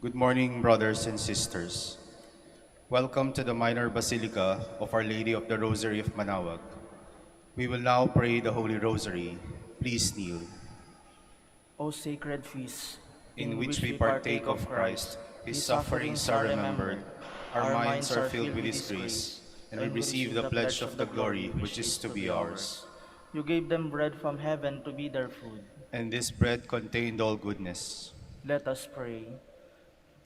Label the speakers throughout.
Speaker 1: Good morning, brothers and sisters. Welcome to the Minor Basilica of Our Lady of the Rosary of Manaoag. We will now pray the Holy Rosary. Please kneel.
Speaker 2: O sacred feast,
Speaker 1: In which we partake of Christ, His sufferings are remembered, our minds are filled with His grace, and we receive the pledge of the glory which is to be ours.
Speaker 2: You gave them bread from heaven to be their food.
Speaker 1: And this bread contained all goodness.
Speaker 2: Let us pray.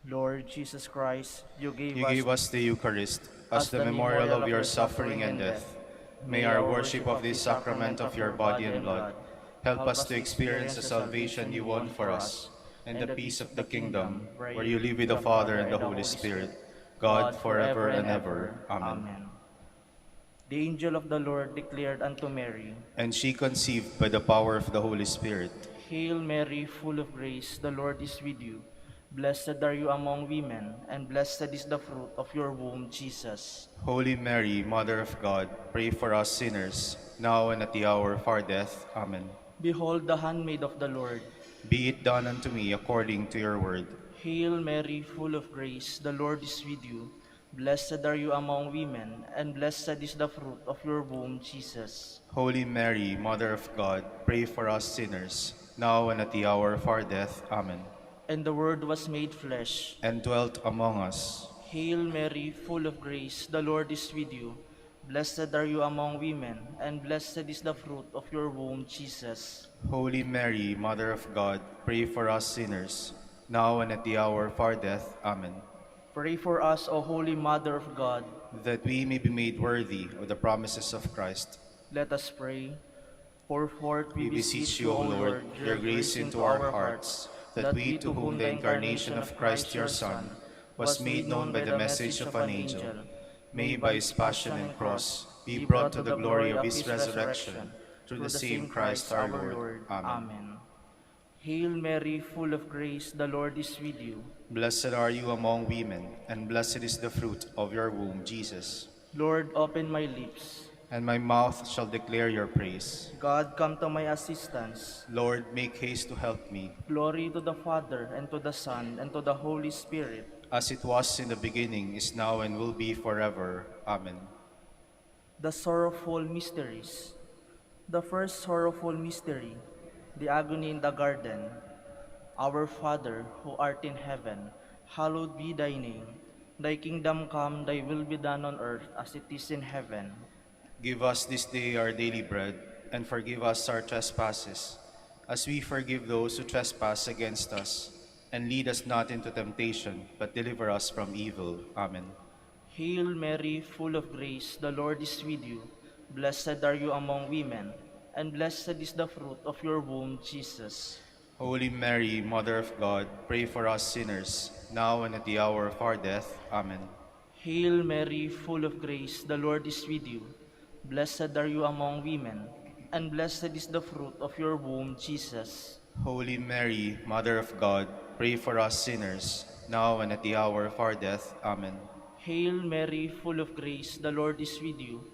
Speaker 2: Lord Jesus Christ, you
Speaker 1: You
Speaker 2: gave us
Speaker 1: gave us the Eucharist as the memorial of your suffering and death. May our worship of this sacrament of your body and blood help us to experience the salvation you won for us and the peace of the kingdom where you live with the Father and the Holy Spirit, God forever and ever. Amen.
Speaker 2: The angel of the Lord declared unto Mary,
Speaker 1: And she conceived by the power of the Holy Spirit.
Speaker 2: Hail Mary, full of grace, the Lord is with you. Blessed are you among women, and blessed is the fruit of your womb, Jesus.
Speaker 1: Holy Mary, Mother of God, pray for us sinners, now and at the hour of our death. Amen.
Speaker 2: Behold the handmaid of the Lord.
Speaker 1: Be it done unto me according to your word.
Speaker 2: Hail Mary, full of grace, the Lord is with you. Blessed are you among women, and blessed is the fruit of your womb, Jesus.
Speaker 1: Holy Mary, Mother of God, pray for us sinners, now and at the hour of our death. Amen.
Speaker 2: And the Word was made flesh,
Speaker 1: and dwelt among us.
Speaker 2: Hail Mary, full of grace, the Lord is with you. Blessed are you among women, and blessed is the fruit of your womb, Jesus.
Speaker 1: Holy Mary, Mother of God, pray for us sinners, now and at the hour of our death. Amen.
Speaker 2: Pray for us, O Holy Mother of God,
Speaker 1: that we may be made worthy of the promises of Christ.
Speaker 2: Let us pray. Pour forth,
Speaker 1: We beseech you, O Lord, your grace into our hearts, that we, to whom the incarnation of Christ your Son was made known by the message of an angel, may by his passion and cross be brought to the glory of his resurrection, through the same Christ our Lord. Amen.
Speaker 2: Hail Mary, full of grace, the Lord is with you.
Speaker 1: Blessed are you among women, and blessed is the fruit of your womb, Jesus.
Speaker 2: Lord, open my lips,
Speaker 1: and my mouth shall declare your praise.
Speaker 2: God, come to my assistance.
Speaker 1: Lord, make haste to help me.
Speaker 2: Glory to the Father, and to the Son, and to the Holy Spirit.
Speaker 1: As it was in the beginning, is now, and will be forever. Amen.
Speaker 2: The Sorrowful Mysteries. The first sorrowful mystery, the agony in the garden. Our Father, who art in heaven, hallowed be thy name. Thy kingdom come, thy will be done on earth as it is in heaven.
Speaker 1: Give us this day our daily bread, and forgive us our trespasses, as we forgive those who trespass against us. And lead us not into temptation, but deliver us from evil. Amen.
Speaker 2: Hail Mary, full of grace, the Lord is with you. Blessed are you among women, and blessed is the fruit of your womb, Jesus.
Speaker 1: Holy Mary, Mother of God, pray for us sinners, now and at the hour of our death. Amen.
Speaker 2: Hail Mary, full of grace, the Lord is with you. Blessed are you among women, and blessed is the fruit of your womb, Jesus.
Speaker 1: Holy Mary, Mother of God, pray for us sinners, now and at the hour of our death. Amen.
Speaker 2: Hail Mary, full of grace, the Lord is with you.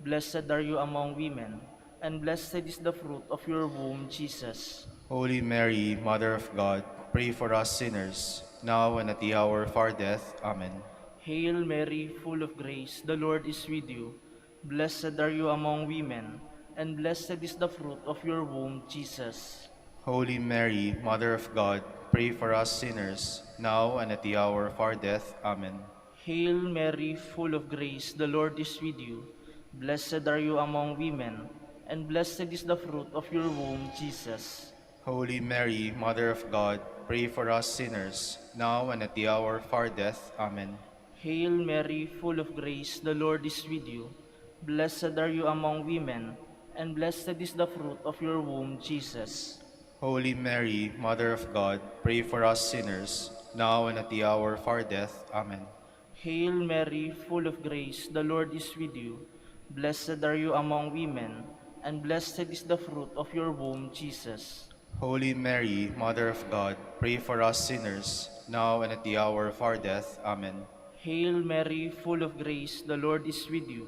Speaker 2: Blessed are you among women, and blessed is the fruit of your womb, Jesus.
Speaker 1: Holy Mary, Mother of God, pray for us sinners, now and at the hour of our death. Amen.
Speaker 2: Hail Mary, full of grace, the Lord is with you. Blessed are you among women, and blessed is the fruit of your womb, Jesus.
Speaker 1: Holy Mary, Mother of God, pray for us sinners, now and at the hour of our death. Amen.
Speaker 2: Hail Mary, full of grace, the Lord is with you. Blessed are you among women, and blessed is the fruit of your womb, Jesus.
Speaker 1: Holy Mary, Mother of God, pray for us sinners, now and at the hour of our death. Amen.
Speaker 2: Hail Mary, full of grace, the Lord is with you. Blessed are you among women, and blessed is the fruit of your womb, Jesus.
Speaker 1: Holy Mary, Mother of God, pray for us sinners, now and at the hour of our death. Amen.
Speaker 2: Hail Mary, full of grace, the Lord is with you. Blessed are you among women, and blessed is the fruit of your womb, Jesus.
Speaker 1: Holy Mary, Mother of God, pray for us sinners, now and at the hour of our death. Amen.
Speaker 2: Hail Mary, full of grace, the Lord is with you.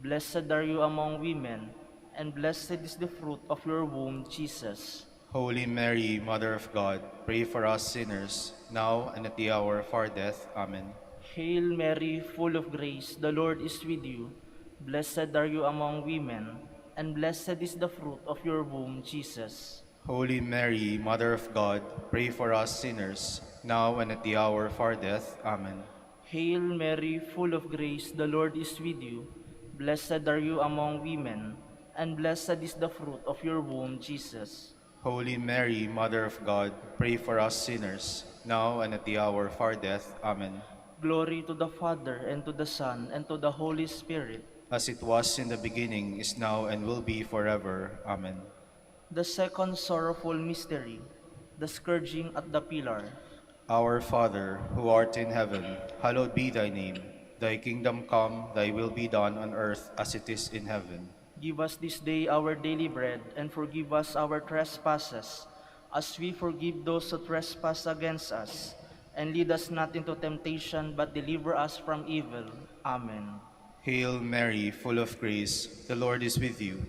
Speaker 2: Blessed are you among women, and blessed is the fruit of your womb, Jesus.
Speaker 1: Holy Mary, Mother of God, pray for us sinners, now and at the hour of our death. Amen.
Speaker 2: Hail Mary, full of grace, the Lord is with you. Blessed are you among women, and blessed is the fruit of your womb, Jesus.
Speaker 1: Holy Mary, Mother of God, pray for us sinners, now and at the hour of our death. Amen.
Speaker 2: Hail Mary, full of grace, the Lord is with you. Blessed are you among women, and blessed is the fruit of your womb, Jesus.
Speaker 1: Holy Mary, Mother of God, pray for us sinners, now and at the hour of our death. Amen.
Speaker 2: Glory to the Father, and to the Son, and to the Holy Spirit.
Speaker 1: As it was in the beginning, is now, and will be forever. Amen.
Speaker 2: The second sorrowful mystery, the scourging at the pillar.
Speaker 1: Our Father, who art in heaven, hallowed be thy name. Thy kingdom come, thy will be done on earth as it is in heaven.
Speaker 2: Give us this day our daily bread, and forgive us our trespasses, as we forgive those who trespass against us. And lead us not into temptation, but deliver us from evil. Amen.
Speaker 1: Hail Mary, full of grace, the Lord is with you.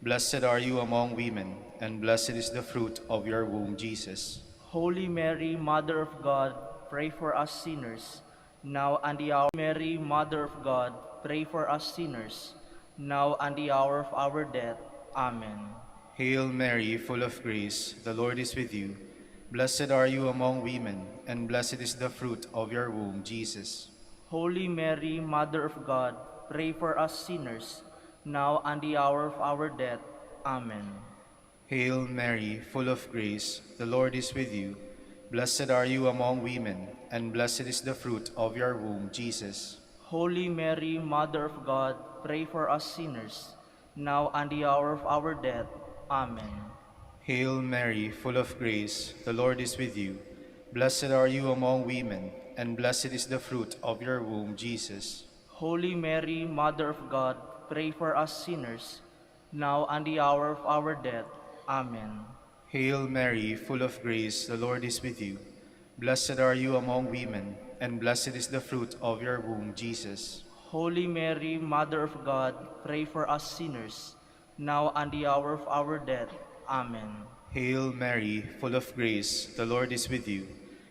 Speaker 1: Blessed are you among women, and blessed is the fruit of your womb, Jesus.
Speaker 2: Holy Mary, Mother of God, pray for us sinners, now and the hour. Mary, Mother of God, pray for us sinners, now and the hour of our death. Amen.
Speaker 1: Hail Mary, full of grace, the Lord is with you. Blessed are you among women, and blessed is the fruit of your womb, Jesus.
Speaker 2: Holy Mary, Mother of God, pray for us sinners, now and the hour of our death. Amen.
Speaker 1: Hail Mary, full of grace, the Lord is with you. Blessed are you among women, and blessed is the fruit of your womb, Jesus.
Speaker 2: Holy Mary, Mother of God, pray for us sinners, now and the hour of our death. Amen.
Speaker 1: Hail Mary, full of grace, the Lord is with you. Blessed are you among women, and blessed is the fruit of your womb, Jesus.
Speaker 2: Holy Mary, Mother of God, pray for us sinners, now and the hour of our death. Amen.
Speaker 1: Hail Mary, full of grace, the Lord is with you. Blessed are you among women, and blessed is the fruit of your womb, Jesus.
Speaker 2: Holy Mary, Mother of God, pray for us sinners, now and the hour of our death. Amen.
Speaker 1: Hail Mary, full of grace, the Lord is with you.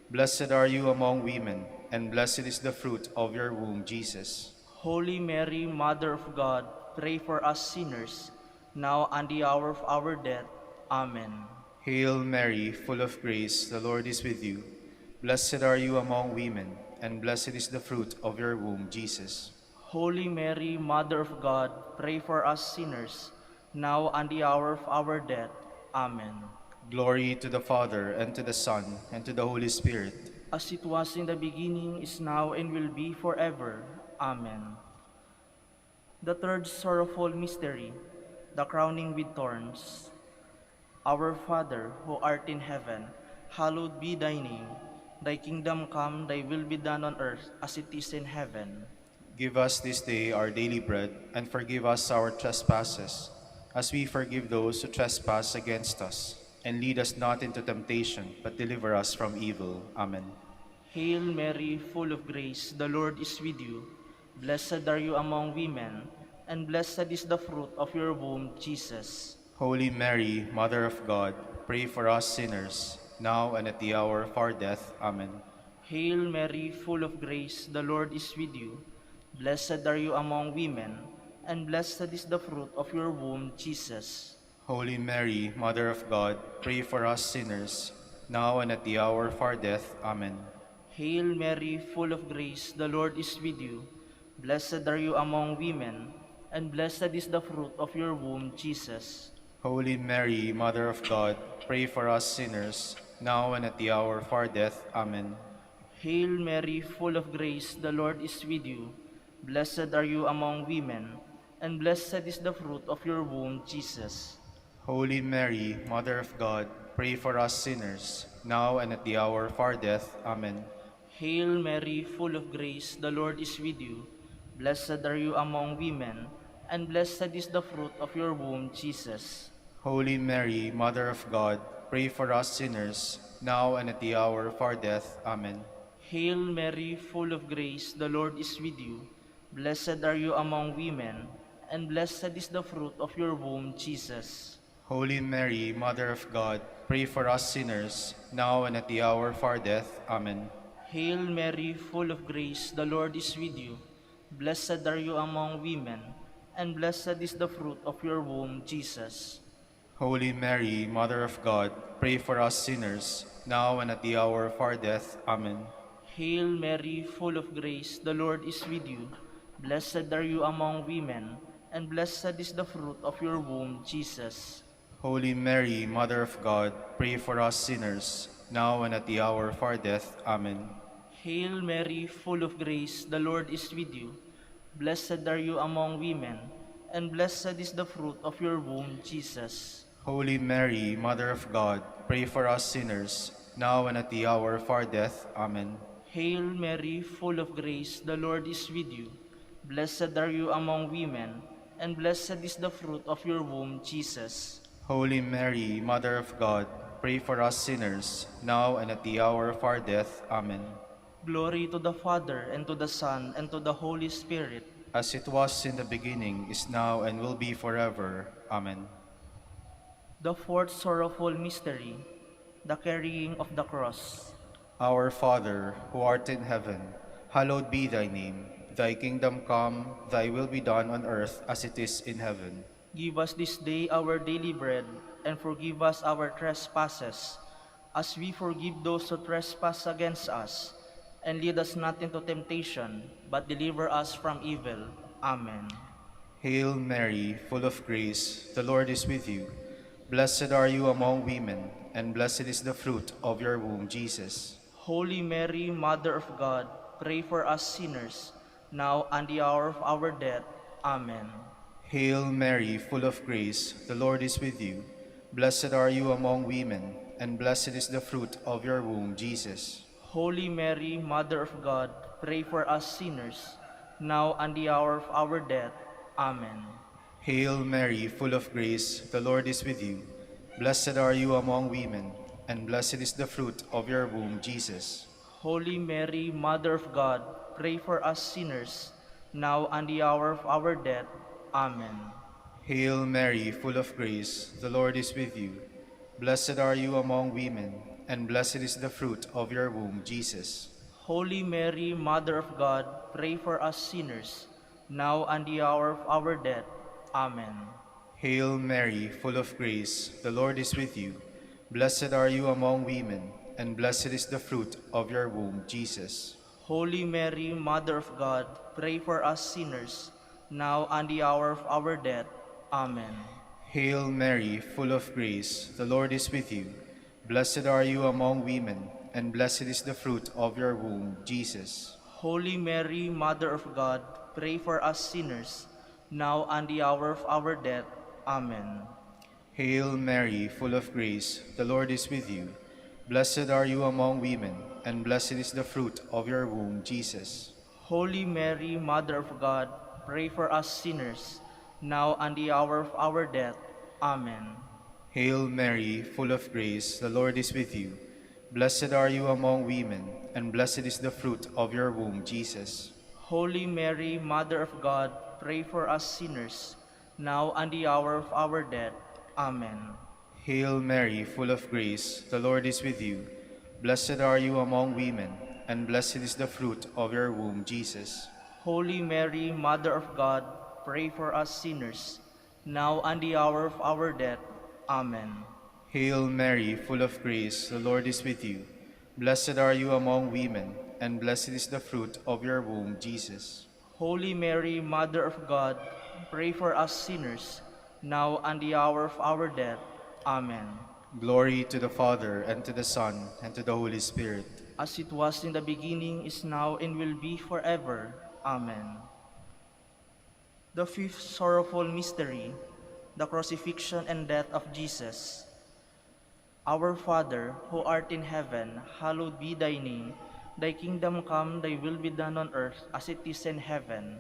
Speaker 1: Blessed are you among women, and blessed is the fruit of your womb, Jesus.
Speaker 2: Holy Mary, Mother of God, pray for us sinners, now and the hour of our death. Amen.
Speaker 1: Hail Mary, full of grace, the Lord is with you. Blessed are you among women, and blessed is the fruit of your womb, Jesus.
Speaker 2: Holy Mary, Mother of God, pray for us sinners, now and the hour of our death. Amen.
Speaker 1: Glory to the Father, and to the Son, and to the Holy Spirit.
Speaker 2: As it was in the beginning, is now, and will be forever. Amen. The third sorrowful mystery, the crowning with thorns. Our Father, who art in heaven, hallowed be thy name. Thy kingdom come, thy will be done on earth as it is in heaven.
Speaker 1: Give us this day our daily bread, and forgive us our trespasses, as we forgive those who trespass against us. And lead us not into temptation, but deliver us from evil. Amen.
Speaker 2: Hail Mary, full of grace, the Lord is with you. Blessed are you among women, and blessed is the fruit of your womb, Jesus.
Speaker 1: Holy Mary, Mother of God, pray for us sinners, now and at the hour of our death. Amen.
Speaker 2: Hail Mary, full of grace, the Lord is with you. Blessed are you among women, and blessed is the fruit of your womb, Jesus.
Speaker 1: Holy Mary, Mother of God, pray for us sinners, now and at the hour of our death. Amen.
Speaker 2: Hail Mary, full of grace, the Lord is with you. Blessed are you among women, and blessed is the fruit of your womb, Jesus.
Speaker 1: Holy Mary, Mother of God, pray for us sinners, now and at the hour of our death. Amen.
Speaker 2: Hail Mary, full of grace, the Lord is with you. Blessed are you among women, and blessed is the fruit of your womb, Jesus.
Speaker 1: Holy Mary, Mother of God, pray for us sinners, now and at the hour of our death. Amen.
Speaker 2: Hail Mary, full of grace, the Lord is with you. Blessed are you among women, and blessed is the fruit of your womb, Jesus.
Speaker 1: Holy Mary, Mother of God, pray for us sinners, now and at the hour of our death. Amen.
Speaker 2: Hail Mary, full of grace, the Lord is with you. Blessed are you among women, and blessed is the fruit of your womb, Jesus.
Speaker 1: Holy Mary, Mother of God, pray for us sinners, now and at the hour of our death. Amen.
Speaker 2: Hail Mary, full of grace, the Lord is with you. Blessed are you among women, and blessed is the fruit of your womb, Jesus.
Speaker 1: Holy Mary, Mother of God, pray for us sinners, now and at the hour of our death. Amen.
Speaker 2: Hail Mary, full of grace, the Lord is with you. Blessed are you among women, and blessed is the fruit of your womb, Jesus.
Speaker 1: Holy Mary, Mother of God, pray for us sinners, now and at the hour of our death. Amen.
Speaker 2: Hail Mary, full of grace, the Lord is with you. Blessed are you among women, and blessed is the fruit of your womb, Jesus.
Speaker 1: Holy Mary, Mother of God, pray for us sinners, now and at the hour of our death. Amen.
Speaker 2: Hail Mary, full of grace, the Lord is with you. Blessed are you among women, and blessed is the fruit of your womb, Jesus.
Speaker 1: Holy Mary, Mother of God, pray for us sinners, now and at the hour of our death. Amen.
Speaker 2: Glory to the Father, and to the Son, and to the Holy Spirit.
Speaker 1: As it was in the beginning, is now, and will be forever. Amen.
Speaker 2: The fourth sorrowful mystery, the carrying of the cross.
Speaker 1: Our Father, who art in heaven, hallowed be thy name. Thy kingdom come, thy will be done on earth as it is in heaven.
Speaker 2: Give us this day our daily bread, and forgive us our trespasses, as we forgive those who trespass against us. And lead us not into temptation, but deliver us from evil. Amen.
Speaker 1: Hail Mary, full of grace, the Lord is with you. Blessed are you among women, and blessed is the fruit of your womb, Jesus.
Speaker 2: Holy Mary, Mother of God, pray for us sinners, now and the hour of our death. Amen.
Speaker 1: Hail Mary, full of grace, the Lord is with you. Blessed are you among women, and blessed is the fruit of your womb, Jesus.
Speaker 2: Holy Mary, Mother of God, pray for us sinners, now and the hour of our death. Amen.
Speaker 1: Hail Mary, full of grace, the Lord is with you. Blessed are you among women, and blessed is the fruit of your womb, Jesus.
Speaker 2: Holy Mary, Mother of God, pray for us sinners, now and the hour of our death. Amen.
Speaker 1: Hail Mary, full of grace, the Lord is with you. Blessed are you among women, and blessed is the fruit of your womb, Jesus.
Speaker 2: Holy Mary, Mother of God, pray for us sinners, now and the hour of our death. Amen.
Speaker 1: Hail Mary, full of grace, the Lord is with you. Blessed are you among women, and blessed is the fruit of your womb, Jesus.
Speaker 2: Holy Mary, Mother of God, pray for us sinners, now and the hour of our death. Amen.
Speaker 1: Hail Mary, full of grace, the Lord is with you. Blessed are you among women, and blessed is the fruit of your womb, Jesus.
Speaker 2: Holy Mary, Mother of God, pray for us sinners, now and the hour of our death. Amen.
Speaker 1: Hail Mary, full of grace, the Lord is with you. Blessed are you among women, and blessed is the fruit of your womb, Jesus.
Speaker 2: Holy Mary, Mother of God, pray for us sinners, now and the hour of our death. Amen.
Speaker 1: Hail Mary, full of grace, the Lord is with you. Blessed are you among women, and blessed is the fruit of your womb, Jesus.
Speaker 2: Holy Mary, Mother of God, pray for us sinners, now and the hour of our death. Amen.
Speaker 1: Hail Mary, full of grace, the Lord is with you. Blessed are you among women, and blessed is the fruit of your womb, Jesus.
Speaker 2: Holy Mary, Mother of God, pray for us sinners, now and the hour of our death. Amen.
Speaker 1: Hail Mary, full of grace, the Lord is with you. Blessed are you among women, and blessed is the fruit of your womb, Jesus.
Speaker 2: Holy Mary, Mother of God, pray for us sinners, now and the hour of our death. Amen.
Speaker 1: Glory to the Father, and to the Son, and to the Holy Spirit.
Speaker 2: As it was in the beginning, is now, and will be forever. Amen. The fifth sorrowful mystery, the crucifixion and death of Jesus. Our Father, who art in heaven, hallowed be thy name. Thy kingdom come, thy will be done on earth as it is in heaven.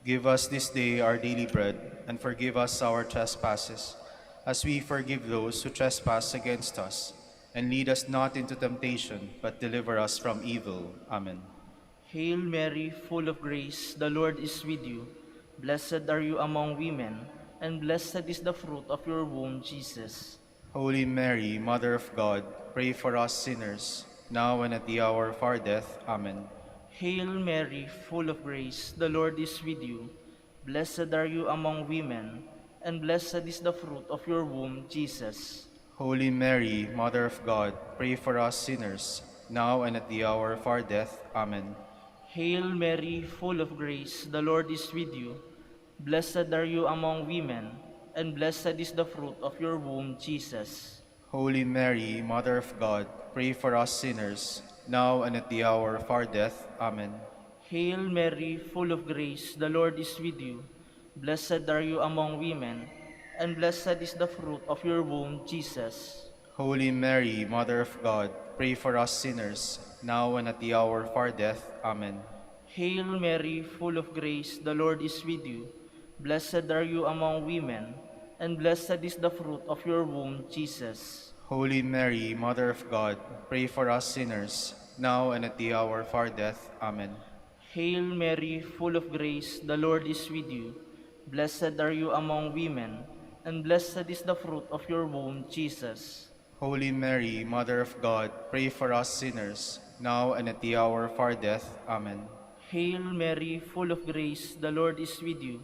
Speaker 1: Give us this day our daily bread, and forgive us our trespasses, as we forgive those who trespass against us. And lead us not into temptation, but deliver us from evil. Amen.
Speaker 2: Hail Mary, full of grace, the Lord is with you. Blessed are you among women, and blessed is the fruit of your womb, Jesus.
Speaker 1: Holy Mary, Mother of God, pray for us sinners, now and at the hour of our death. Amen.
Speaker 2: Hail Mary, full of grace, the Lord is with you. Blessed are you among women, and blessed is the fruit of your womb, Jesus.
Speaker 1: Holy Mary, Mother of God, pray for us sinners, now and at the hour of our death. Amen.
Speaker 2: Hail Mary, full of grace, the Lord is with you. Blessed are you among women, and blessed is the fruit of your womb, Jesus.
Speaker 1: Holy Mary, Mother of God, pray for us sinners, now and at the hour of our death. Amen.
Speaker 2: Hail Mary, full of grace, the Lord is with you. Blessed are you among women, and blessed is the fruit of your womb, Jesus.
Speaker 1: Holy Mary, Mother of God, pray for us sinners, now and at the hour of our death. Amen.
Speaker 2: Hail Mary, full of grace, the Lord is with you. Blessed are you among women, and blessed is the fruit of your womb, Jesus.
Speaker 1: Holy Mary, Mother of God, pray for us sinners, now and at the hour of our death. Amen.
Speaker 2: Hail Mary, full of grace, the Lord is with you. Blessed are you among women, and blessed is the fruit of your womb, Jesus.
Speaker 1: Holy Mary, Mother of God, pray for us sinners, now and at the hour of our death. Amen.
Speaker 2: Hail Mary, full of grace, the Lord is with you.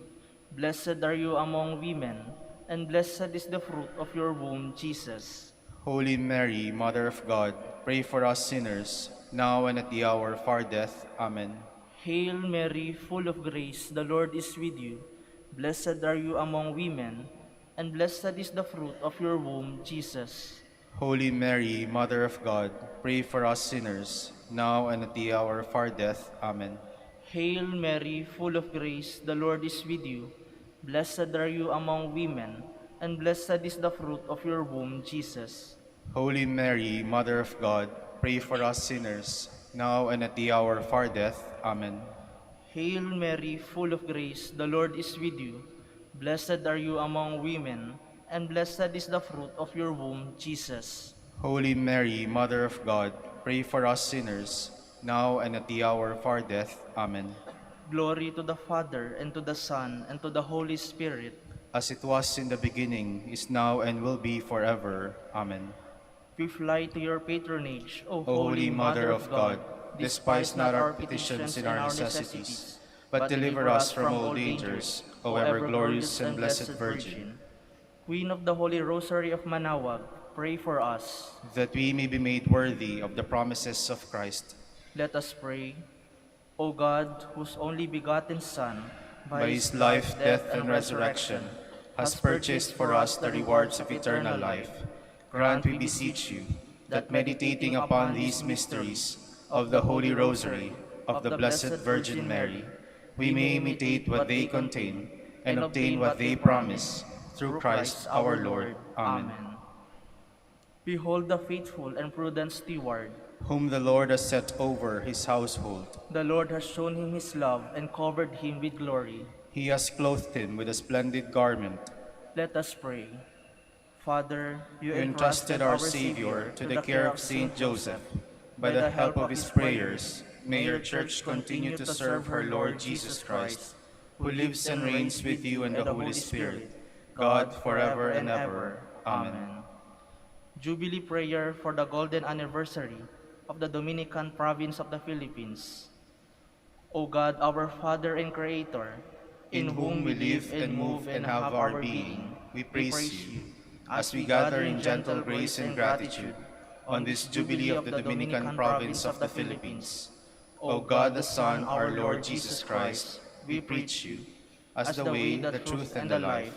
Speaker 2: Blessed are you among women, and blessed is the fruit of your womb, Jesus.
Speaker 1: Holy Mary, Mother of God, pray for us sinners, now and at the hour of our death. Amen.
Speaker 2: Hail Mary, full of grace, the Lord is with you. Blessed are you among women, and blessed is the fruit of your womb, Jesus.
Speaker 1: Holy Mary, Mother of God, pray for us sinners, now and at the hour of our death. Amen.
Speaker 2: Hail Mary, full of grace, the Lord is with you. Blessed are you among women, and blessed is the fruit of your womb, Jesus.
Speaker 1: Holy Mary, Mother of God, pray for us sinners, now and at the hour of our death. Amen.
Speaker 2: Hail Mary, full of grace, the Lord is with you. Blessed are you among women, and blessed is the fruit of your womb, Jesus.
Speaker 1: Holy Mary, Mother of God, pray for us sinners, now and at the hour of our death. Amen.
Speaker 2: Glory to the Father, and to the Son, and to the Holy Spirit.
Speaker 1: As it was in the beginning, is now, and will be forever. Amen.
Speaker 2: We fly to your patronage, O
Speaker 1: O Holy Mother of God, despise not our petitions and our necessities, but deliver us from all dangers, O ever glorious and blessed Virgin.
Speaker 2: Queen of the Holy Rosary of Manaoag, pray for us.
Speaker 1: That we may be made worthy of the promises of Christ.
Speaker 2: Let us pray. O God, whose only begotten Son,
Speaker 1: By his life, death, and resurrection, has purchased for us the rewards of eternal life, grant, we beseech you, that meditating upon these mysteries of the Holy Rosary of the Blessed Virgin Mary, we may imitate what they contain and obtain what they promise, through Christ our Lord. Amen.
Speaker 2: Behold the faithful and prudent steward.
Speaker 1: Whom the Lord has set over his household.
Speaker 2: The Lord has shown him his love and covered him with glory.
Speaker 1: He has clothed him with a splendid garment.
Speaker 2: Let us pray. Father, you
Speaker 1: entrusted our Savior to the care of Saint Joseph. By the help of his prayers, may your Church continue to serve her Lord Jesus Christ, who lives and reigns with you and the Holy Spirit, God forever and ever. Amen.
Speaker 2: Jubilee Prayer for the Golden Anniversary of the Dominican Province of the Philippines. O God, our Father and Creator,
Speaker 1: in whom we live and move and have our being, we praise you, as we gather in gentle grace and gratitude on this Jubilee of the Dominican Province of the Philippines. O God the Son, our Lord Jesus Christ, we preach you, as the way, the truth, and the life,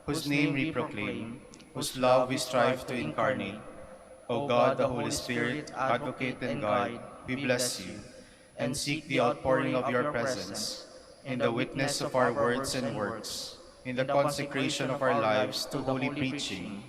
Speaker 1: whose name we proclaim, whose love we strive to incarnate. O God, the Holy Spirit, advocate and guide, we bless you, and seek the outpouring of your presence, in the witness of our words and works, in the consecration of our lives to holy preaching,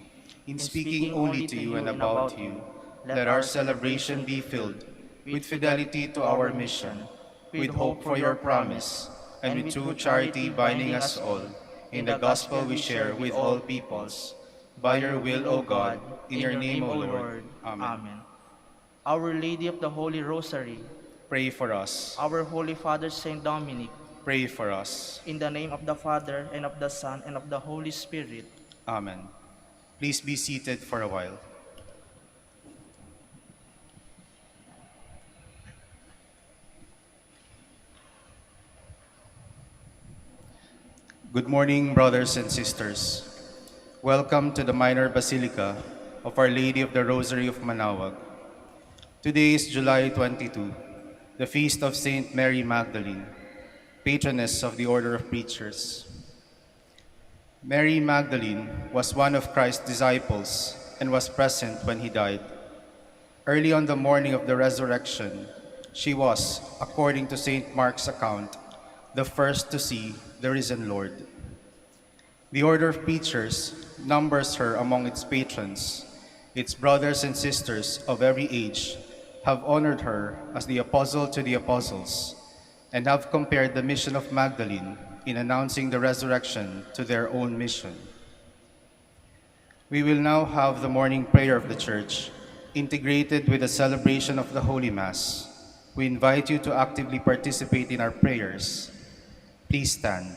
Speaker 1: in speaking only to you and about you. Let our celebration be filled with fidelity to our mission, with hope for your promise, and with true charity binding us all in the gospel we share with all peoples. By your will, O God, in your name, O Lord. Amen.
Speaker 2: Our Lady of the Holy Rosary,
Speaker 1: Pray for us.
Speaker 2: our Holy Father Saint Dominic,
Speaker 1: Pray for us.
Speaker 2: In the name of the Father, and of the Son, and of the Holy Spirit.
Speaker 1: Amen. Please be seated for a while. Good morning, brothers and sisters. Welcome to the Minor Basilica of Our Lady of the Rosary of Manaoag. Today is July 22, the feast of Saint Mary Magdalene, patroness of the Order of Preachers. Mary Magdalene was one of Christ's disciples and was present when he died. Early on the morning of the resurrection, she was, according to St. Mark's account, the first to see the risen Lord. The Order of Preachers numbers her among its patrons. Its brothers and sisters of every age have honored her as the apostle to the apostles and have compared the mission of Magdalene in announcing the resurrection to their own mission. We will now have the morning prayer of the Church, integrated with the celebration of the Holy Mass. We invite you to actively participate in our prayers. Please stand.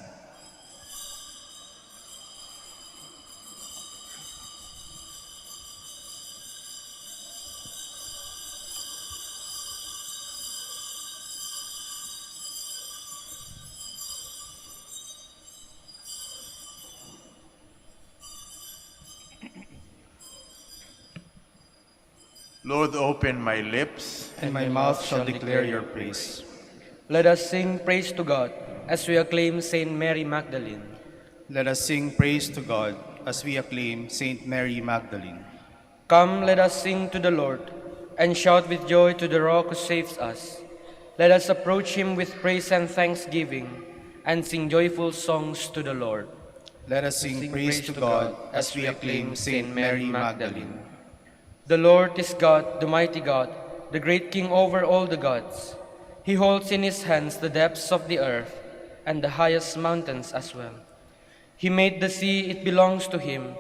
Speaker 3: Lord, open my lips,
Speaker 1: And my mouth shall declare your praise.
Speaker 4: Let us sing praise to God as we acclaim Saint Mary Magdalene.
Speaker 1: Let us sing praise to God as we acclaim Saint Mary Magdalene.
Speaker 4: Come, let us sing to the Lord and shout with joy to the Rock who saves us. Let us approach him with praise and thanksgiving and sing joyful songs to the Lord.
Speaker 1: Let us sing praise to God as we acclaim Saint Mary Magdalene.
Speaker 4: The Lord is God, the mighty God, the great King over all the gods. He holds in his hands the depths of the earth and the highest mountains as well. He made the sea, it belongs to him,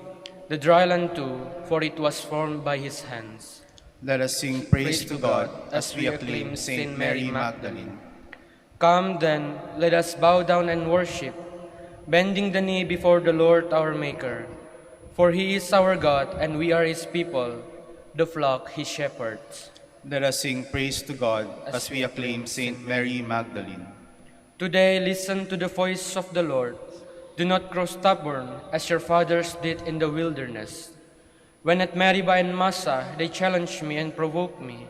Speaker 4: the dry land too, for it was formed by his hands.
Speaker 1: Let us sing praise to God as we acclaim Saint Mary Magdalene.
Speaker 4: Come then, let us bow down and worship, bending the knee before the Lord our Maker. For he is our God, and we are his people, the flock he shepherds.
Speaker 1: Let us sing praise to God as we acclaim Saint Mary Magdalene.
Speaker 4: Today listen to the voice of the Lord. Do not grow stubborn as your fathers did in the wilderness. When at Meribah and Massa they challenged me and provoked me,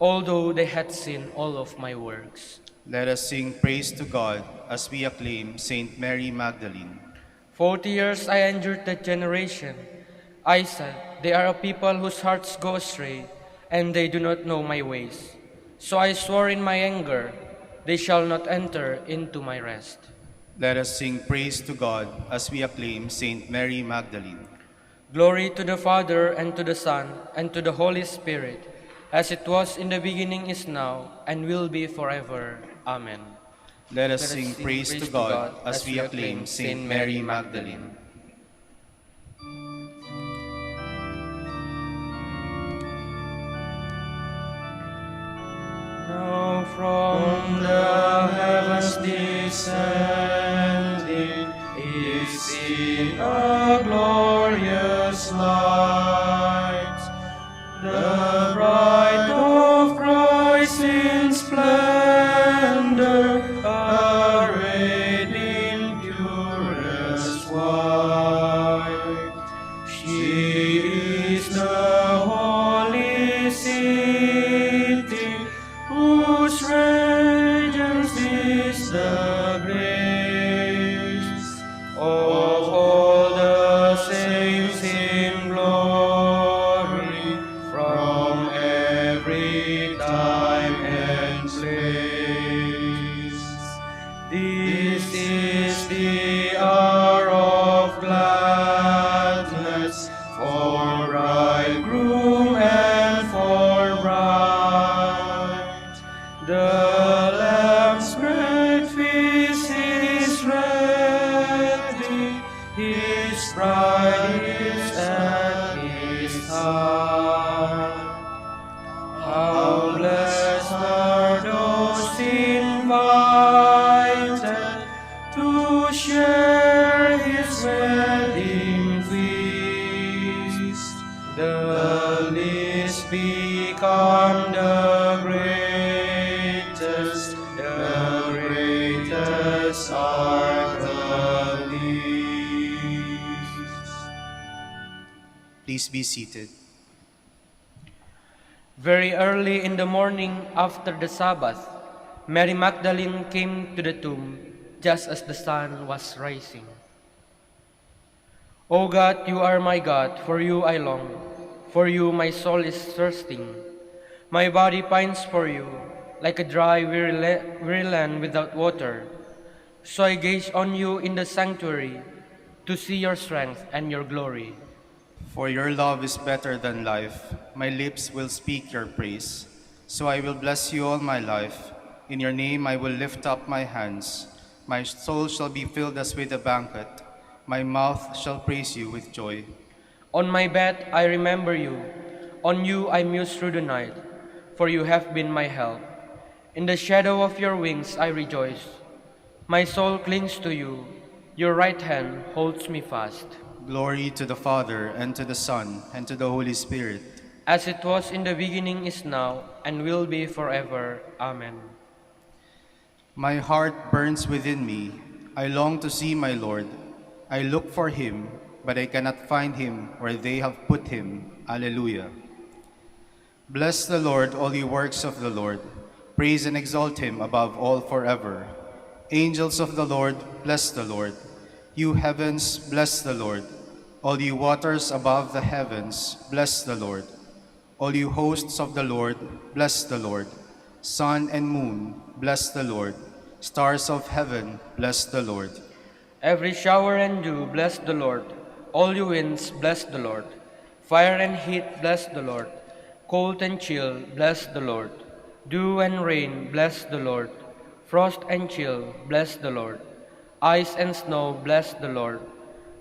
Speaker 4: although they had seen all of my works.
Speaker 1: Let us sing praise to God as we acclaim Saint Mary Magdalene.
Speaker 4: 40 years I endured that generation. I said, they are a people whose hearts go astray, and they do not know my ways. So I swore in my anger, they shall not enter into my rest.
Speaker 1: Let us sing praise to God as we acclaim Saint Mary Magdalene.
Speaker 4: Glory to the Father, and to the Son, and to the Holy Spirit, as it was in the beginning, is now, and will be forever. Amen.
Speaker 1: Let us sing praise to God as we acclaim Saint Mary Magdalene.
Speaker 4: Now from the heavens descending is seen a glorious light, the bride of Christ in splendor, arrayed in purest white. She is the holy city, whose radiance is the grace of all the saints in glory, from every time and place. This is the hour of gladness for bridegroom and for bride. The Lamb's great feast is ready, his bride is at his side. How blessed are those invited
Speaker 1: Please be seated.
Speaker 4: Very early in the morning after the Sabbath, Mary Magdalene came to the tomb just as the sun was rising. O God, you are my God, for you I long. For you my soul is thirsting. My body pines for you, like a dry, weary land without water. So I gaze on you in the sanctuary, to see your strength and your glory.
Speaker 1: For your love is better than life. My lips will speak your praise. So I will bless you all my life. In your name I will lift up my hands. My soul shall be filled as with a banquet. My mouth shall praise you with joy.
Speaker 4: On my bed I remember you. On you I muse through the night, for you have been my help. In the shadow of your wings I rejoice. My soul clings to you. Your right hand holds me fast.
Speaker 1: Glory to the Father, and to the Son, and to the Holy Spirit.
Speaker 4: As it was in the beginning, is now, and will be forever. Amen.
Speaker 1: My heart burns within me. I long to see my Lord. I look for him, but I cannot find him where they have put him. Alleluia. Bless the Lord, all you works of the Lord. Praise and exalt him above all forever. Angels of the Lord, bless the Lord. You heavens, bless the Lord. All you waters above the heavens, bless the Lord. All you hosts of the Lord, bless the Lord. Sun and moon, bless the Lord. Stars of heaven, bless the Lord.
Speaker 4: Every shower and dew, bless the Lord. All you winds, bless the Lord. Fire and heat, bless the Lord. Cold and chill, bless the Lord. Dew and rain, bless the Lord. Frost and chill, bless the Lord. Ice and snow, bless the Lord.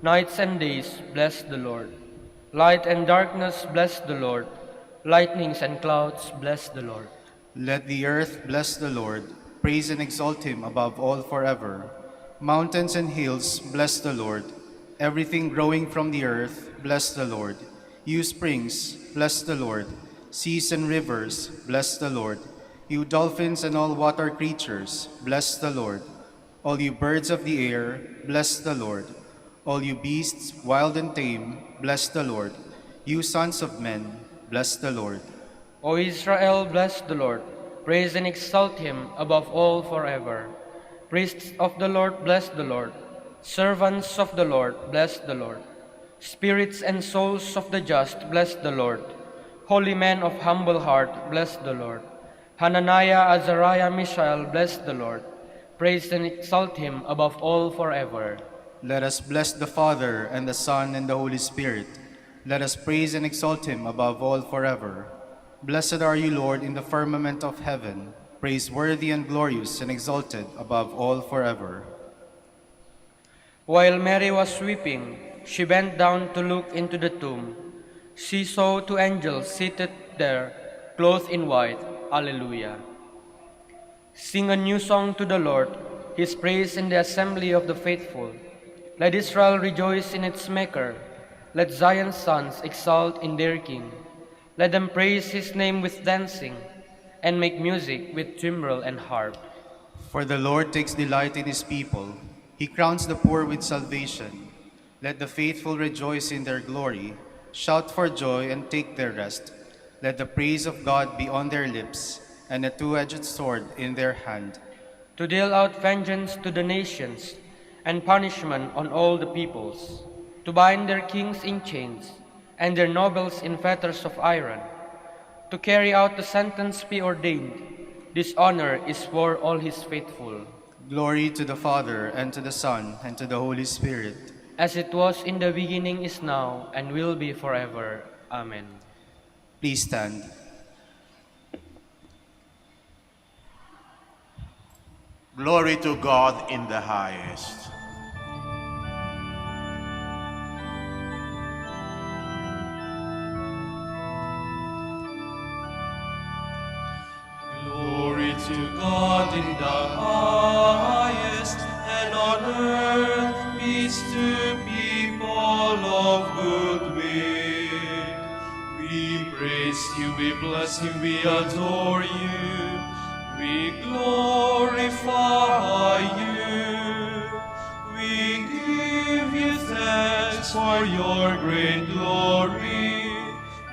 Speaker 4: Nights and days, bless the Lord. Light and darkness, bless the Lord. Lightnings and clouds, bless the Lord.
Speaker 1: Let the earth bless the Lord. Praise and exalt him above all forever. Mountains and hills, bless the Lord. Everything growing from the earth, bless the Lord. You springs, bless the Lord. Seas and rivers, bless the Lord. You dolphins and all water creatures, bless the Lord. All you birds of the air, bless the Lord. All you beasts, wild and tame, bless the Lord. You sons of men, bless the Lord.
Speaker 4: O Israel, bless the Lord. Praise and exalt him above all forever. Priests of the Lord, bless the Lord. Servants of the Lord, bless the Lord. Spirits and souls of the just, bless the Lord. Holy men of humble heart, bless the Lord. Hananiah, Azariah, Mishael, bless the Lord. Praise and exalt him above all forever.
Speaker 1: Let us bless the Father, and the Son, and the Holy Spirit. Let us praise and exalt him above all forever. Blessed are you, Lord, in the firmament of heaven, praiseworthy and glorious and exalted above all forever.
Speaker 4: While Mary was weeping, she bent down to look into the tomb. She saw two angels seated there, clothed in white. Alleluia. Sing a new song to the Lord, his praise in the assembly of the faithful. Let Israel rejoice in its Maker. Let Zion's sons exult in their King. Let them praise his name with dancing, and make music with timbrel and harp.
Speaker 1: For the Lord takes delight in his people. He crowns the poor with salvation. Let the faithful rejoice in their glory. Shout for joy and take their rest. Let the praise of God be on their lips, and a two-edged sword in their hand.
Speaker 4: To deal out vengeance to the nations, and punishment on all the peoples. To bind their kings in chains, and their nobles in fetters of iron. To carry out the sentence preordained. This honor is for all his faithful.
Speaker 1: Glory to the Father, and to the Son, and to the Holy Spirit.
Speaker 4: As it was in the beginning, is now, and will be forever. Amen.
Speaker 1: Please stand.
Speaker 3: Glory to God in the highest.
Speaker 5: Glory to God in the highest, and on earth peace to people of good will. We praise you, we bless you, we adore you, we glorify you. We give you thanks, thanks for your great glory.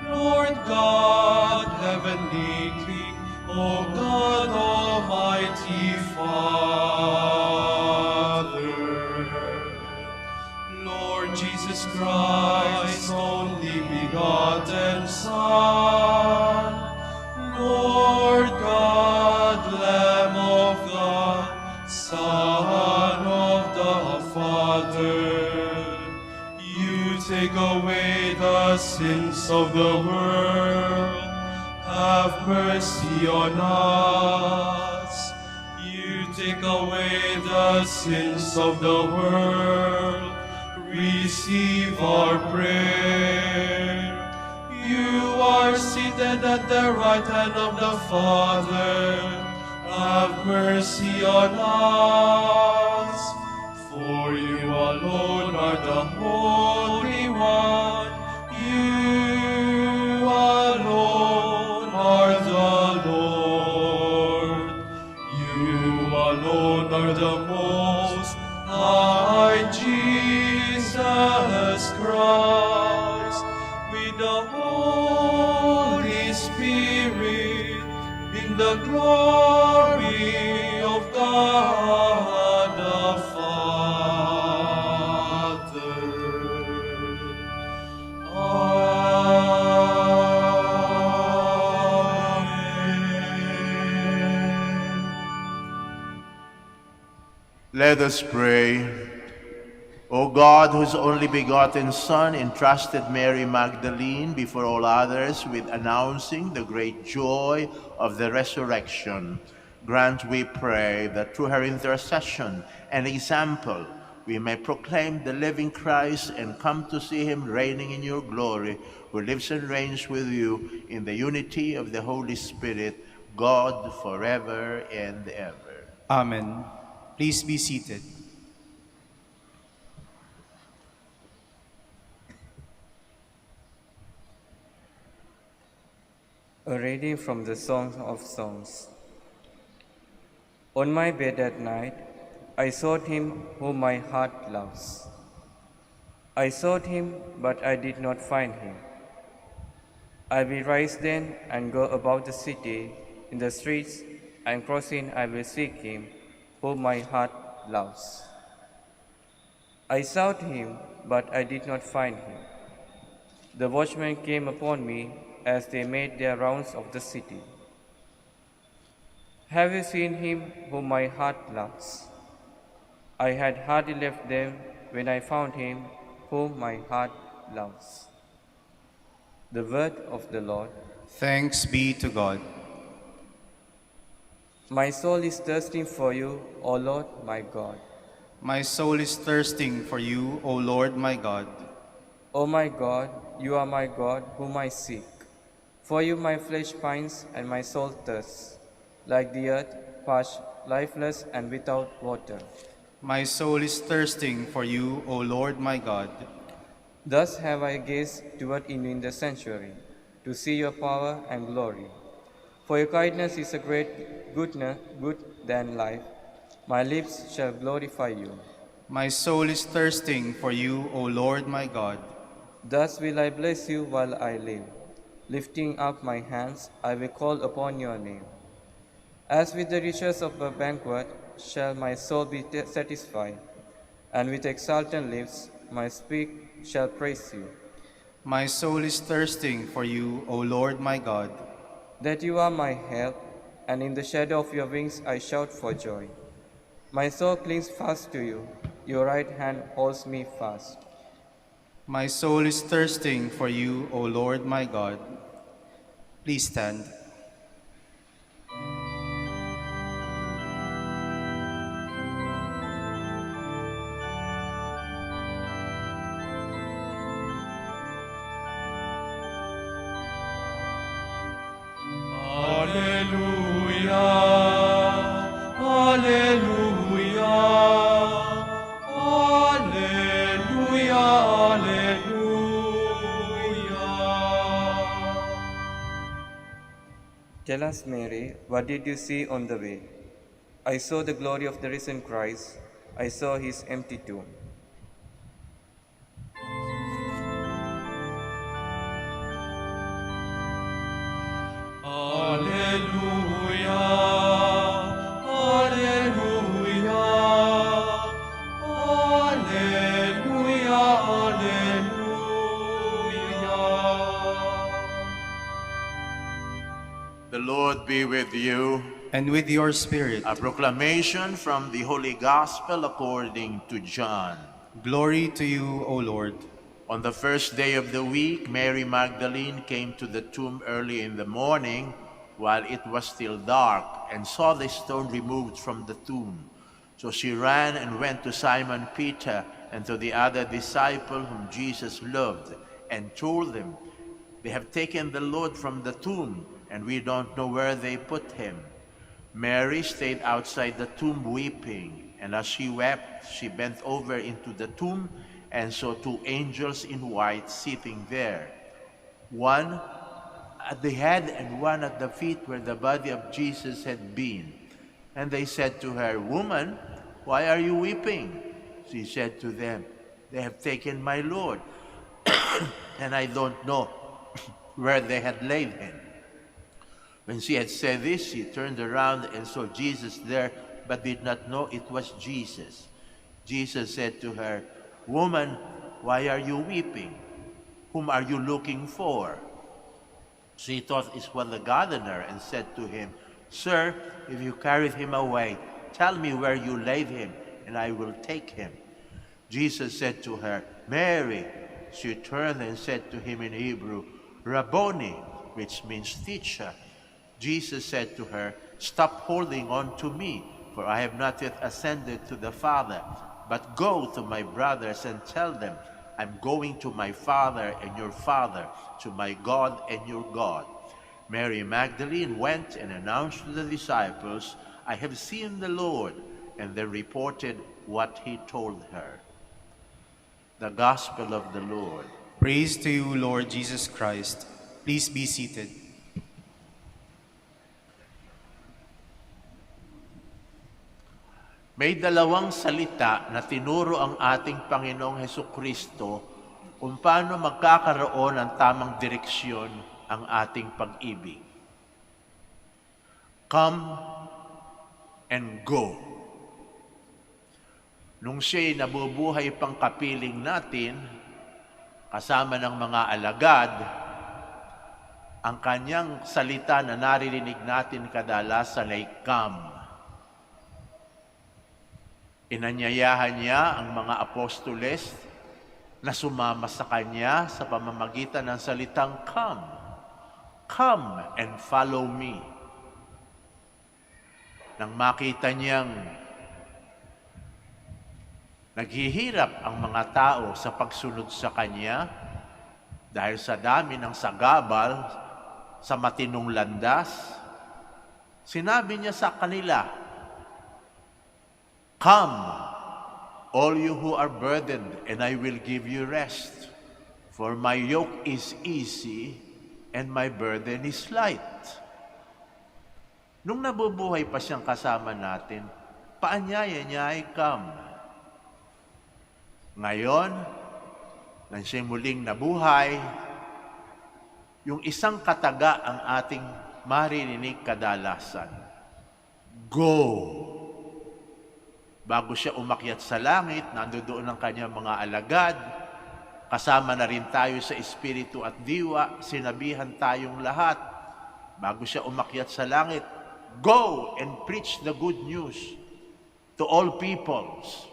Speaker 5: Lord God, heavenly King, O God, Almighty Father. Lord Jesus Christ, only begotten Son, Lord God, Lamb of God, Son of the Father, you take away the sins of the world. Have mercy on us. You take away the sins of the world. Receive our prayer. You are seated at the right hand of the Father. Have mercy on us. For you alone are the Holy One. You alone are the Lord. You alone are the Most High Jesus Christ, with the Holy Spirit, in the glory of God the Father. Amen.
Speaker 3: Let us pray. O God, whose only begotten Son entrusted Mary Magdalene before all others with announcing the great joy of the resurrection, grant, we pray, that through her intercession and example we may proclaim the living Christ and come to see him reigning in your glory, who lives and reigns with you in the unity of the Holy Spirit, God, forever and ever.
Speaker 1: Amen. Please be seated.
Speaker 4: A reading from the Song of Songs. On my bed at night, I sought him whom my heart loves. I sought him, but I did not find him. I will rise then and go about the city, in the streets, and crossing I will seek him whom my heart loves. I sought him, but I did not find him. The watchmen came upon me as they made their rounds of the city. Have you seen him whom my heart loves? I had hardly left them when I found him whom my heart loves. The word of the Lord.
Speaker 1: Thanks be to God.
Speaker 4: My soul is thirsting for you, O Lord my God.
Speaker 1: My soul is thirsting for you, O Lord my God.
Speaker 4: O my God, you are my God, whom I seek. For you my flesh pines and my soul thirsts, like the earth, parched, lifeless, and without water.
Speaker 1: My soul is thirsting for you, O Lord my God.
Speaker 4: Thus have I gazed toward you in the sanctuary, to see your power and glory. For your kindness is a great good than life. My lips shall glorify you.
Speaker 1: My soul is thirsting for you, O Lord my God.
Speaker 4: Thus will I bless you while I live. Lifting up my hands, I will call upon your name. As with the riches of a banquet shall my soul be satisfied, and with exultant lips my spirit shall praise you.
Speaker 1: My soul is thirsting for you, O Lord my God.
Speaker 4: That you are my help, and in the shadow of your wings I shout for joy. My soul clings fast to you, your right hand holds me fast.
Speaker 1: My soul is thirsting for you, O Lord my God. Please stand.
Speaker 5: Alleluia, alleluia, alleluia, alleluia.
Speaker 4: Tell us, Mary, what did you see on the way? I saw the glory of the risen Christ. I saw his empty tomb.
Speaker 3: Lord be with you.
Speaker 1: And with your spirit.
Speaker 3: A proclamation from the Holy Gospel according to John.
Speaker 1: Glory to you, O Lord.
Speaker 3: On the first day of the week, Mary Magdalene came to the tomb early in the morning while it was still dark and saw the stone removed from the tomb. So she ran and went to Simon Peter and to the other disciple whom Jesus loved and told them, "They have taken the Lord from the tomb, and we don't know where they put him." Mary stayed outside the tomb weeping, and as she wept, she bent over into the tomb and saw two angels in white sitting there, one at the head and one at the feet where the body of Jesus had been. And they said to her, "Woman, why are you weeping?" She said to them, "They have taken my Lord, and I don't know where they had laid him." When she had said this, she turned around and saw Jesus there, but did not know it was Jesus. Jesus said to her, "Woman, why are you weeping? Whom are you looking for?" She thought it was the gardener and said to him, "Sir, if you carried him away, tell me where you laid him, and I will take him." Jesus said to her, "Mary." She turned and said to him in Hebrew, "Rabboni," which means teacher. Jesus said to her, "Stop holding on to me, for I have not yet ascended to the Father. But go to my brothers and tell them, I'm going to my Father and your Father, to my God and your God." Mary Magdalene went and announced to the disciples, "I have seen the Lord," and they reported what he told her. The Gospel of the Lord.
Speaker 1: Praise to you, Lord Jesus Christ. Please be seated.
Speaker 3: May dalawang salita na tinuro ang ating Panginoong Hesukristo kung paano magkakaroon ng tamang direksyon ang ating pag-ibig. Come and go. Nung siya'y nabubuhay pang kapiling natin, kasama ng mga alagad, ang kanyang salita na naririnig natin kadalasan ay come. Inanyayahan niya ang mga apostoles na sumama sa kanya sa pamamagitan ng salitang come. Come and follow me. Nang makita niyang naghihirap ang mga tao sa pagsunod sa kanya dahil sa dami ng sagabal sa matinong landas, sinabi niya sa kanila, "Come, all you who are burdened, and I will give you rest. For my yoke is easy, and my burden is light." Nung nabubuhay pa siyang kasama natin, paanyaya niya ay come. Ngayon, nang siya muling nabuhay, yung isang kataga ang ating maririnig kadalasan. Go! Bago siya umakyat sa langit, nandoon ang kanyang mga alagad, kasama na rin tayo sa espiritu at diwa, sinabihan tayong lahat, bago siya umakyat sa langit, "Go and preach the good news to all peoples."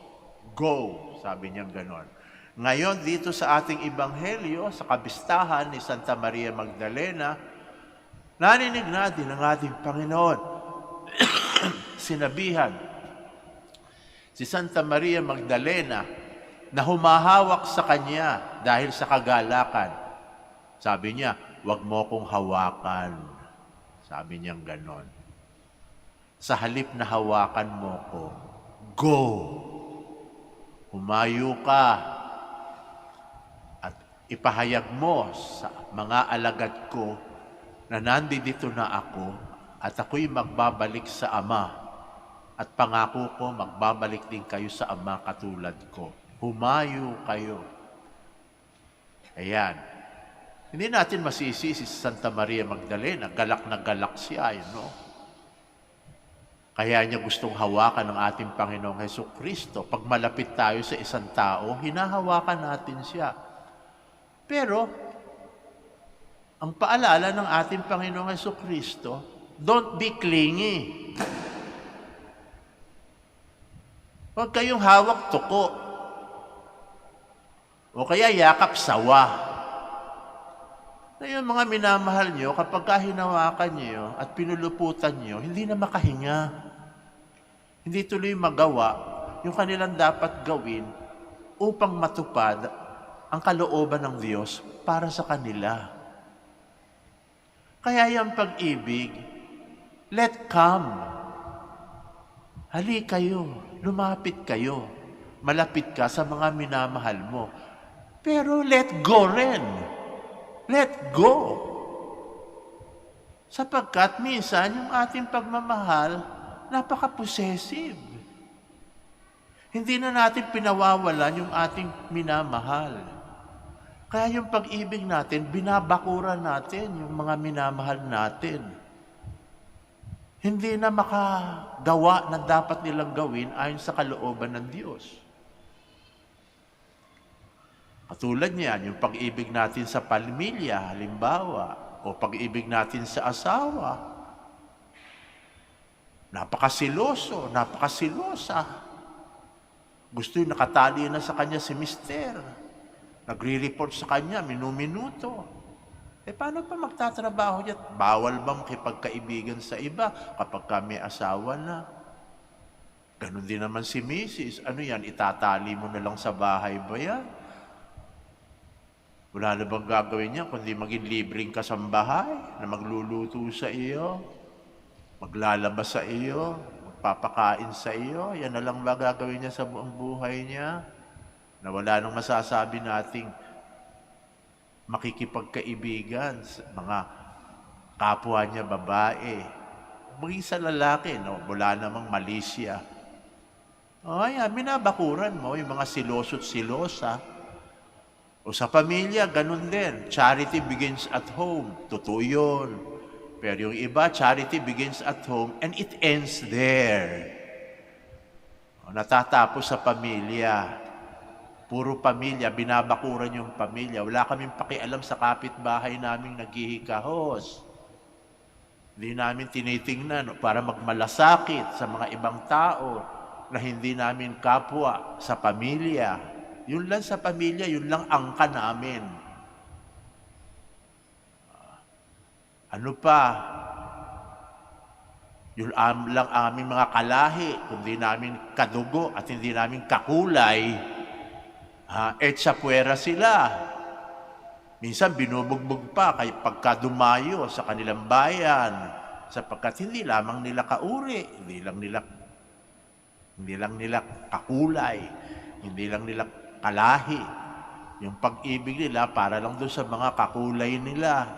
Speaker 3: Go, sabi niya ganon. Ngayon, dito sa ating ebanghelyo, sa kabistahan ni Santa Maria Magdalena, narinig natin ang ating Panginoon. Sinabihan si Santa Maria Magdalena na humahawak sa kanya dahil sa kagalakan. Sabi niya, "Huwag mo kong hawakan." Sabi niya ganon. Sa halip na hawakan mo ko, go! Humayo ka at ipahayag mo sa mga alagad ko na nandito na ako at ako'y magbabalik sa Ama. At pangako ko, magbabalik din kayo sa Ama katulad ko. Humayo kayo. Ayan. Hindi natin masisisi si Santa Maria Magdalena. Galak na galak siya, no? Kaya niya gustong hawakan ng ating Panginoong Hesukristo. Pag malapit tayo sa isang tao, hinahawakan natin siya. Pero, ang paalala ng ating Panginoong Hesukristo, Don't be clingy. Huwag kayong hawak tuko. O kaya yakap sawa. Na yung mga minamahal nyo, kapag hinawakan nyo at pinuluputan nyo, hindi na makahinga. Hindi tuloy magawa yung kanilang dapat gawin upang matupad ang kalooban ng Diyos para sa kanila. Kaya yung pag-ibig, let come. Hali kayo, lumapit kayo, malapit ka sa mga minamahal mo. Pero let go rin. Let go. Sapagkat minsan yung ating pagmamahal, napaka-possessive. Hindi na natin pinawawalan yung ating minamahal. Kaya yung pag-ibig natin, binabakuran natin yung mga minamahal natin. Hindi na makagawa na dapat nilang gawin ayon sa kalooban ng Diyos. Katulad niyan, yung pag-ibig natin sa pamilya, halimbawa, o pag-ibig natin sa asawa. Napakasiloso, napakasilosa. Gusto yung nakatali na sa kanya si mister. Nagre-report sa kanya, minuminuto. Paano pa magtatrabaho niya? Bawal ba makipagkaibigan sa iba kapag kami asawa na? Ganon din naman si Mrs. Ano yan, itatali mo na lang sa bahay ba yan? Wala na bang gagawin niya kundi maging libreng kasambahay na magluluto sa iyo, maglalabas sa iyo, magpapakain sa iyo? Yan na lang ba gagawin niya sa buong buhay niya? Na wala nang masasabi nating makikipagkaibigan sa mga kapwa niya babae. Maging sa lalaki, no? Wala namang malisya. Ayan, minabakuran mo yung mga siloso't silosa. O sa pamilya, ganun din. Charity begins at home. Totoo yun. Pero yung iba, charity begins at home and it ends there. O, natatapos sa pamilya. Puro pamilya, binabakuran yung pamilya. Wala kaming pakialam sa kapitbahay naming naghihikahos. Hindi namin tinitingnan para magmalasakit sa mga ibang tao na hindi namin kapwa sa pamilya. Yun lang sa pamilya, yun lang angka namin. Ano pa? Yun lang aming mga kalahi, kundi namin kadugo at hindi namin kakulay. Etsa puwera sila. Minsan binubugbog pa kay pagkadumayo sa kanilang bayan sapagkat hindi lamang nila kauri, hindi lang nila kakulay, hindi lang nila kalahi. Yung pag-ibig nila para lang doon sa mga kakulay nila.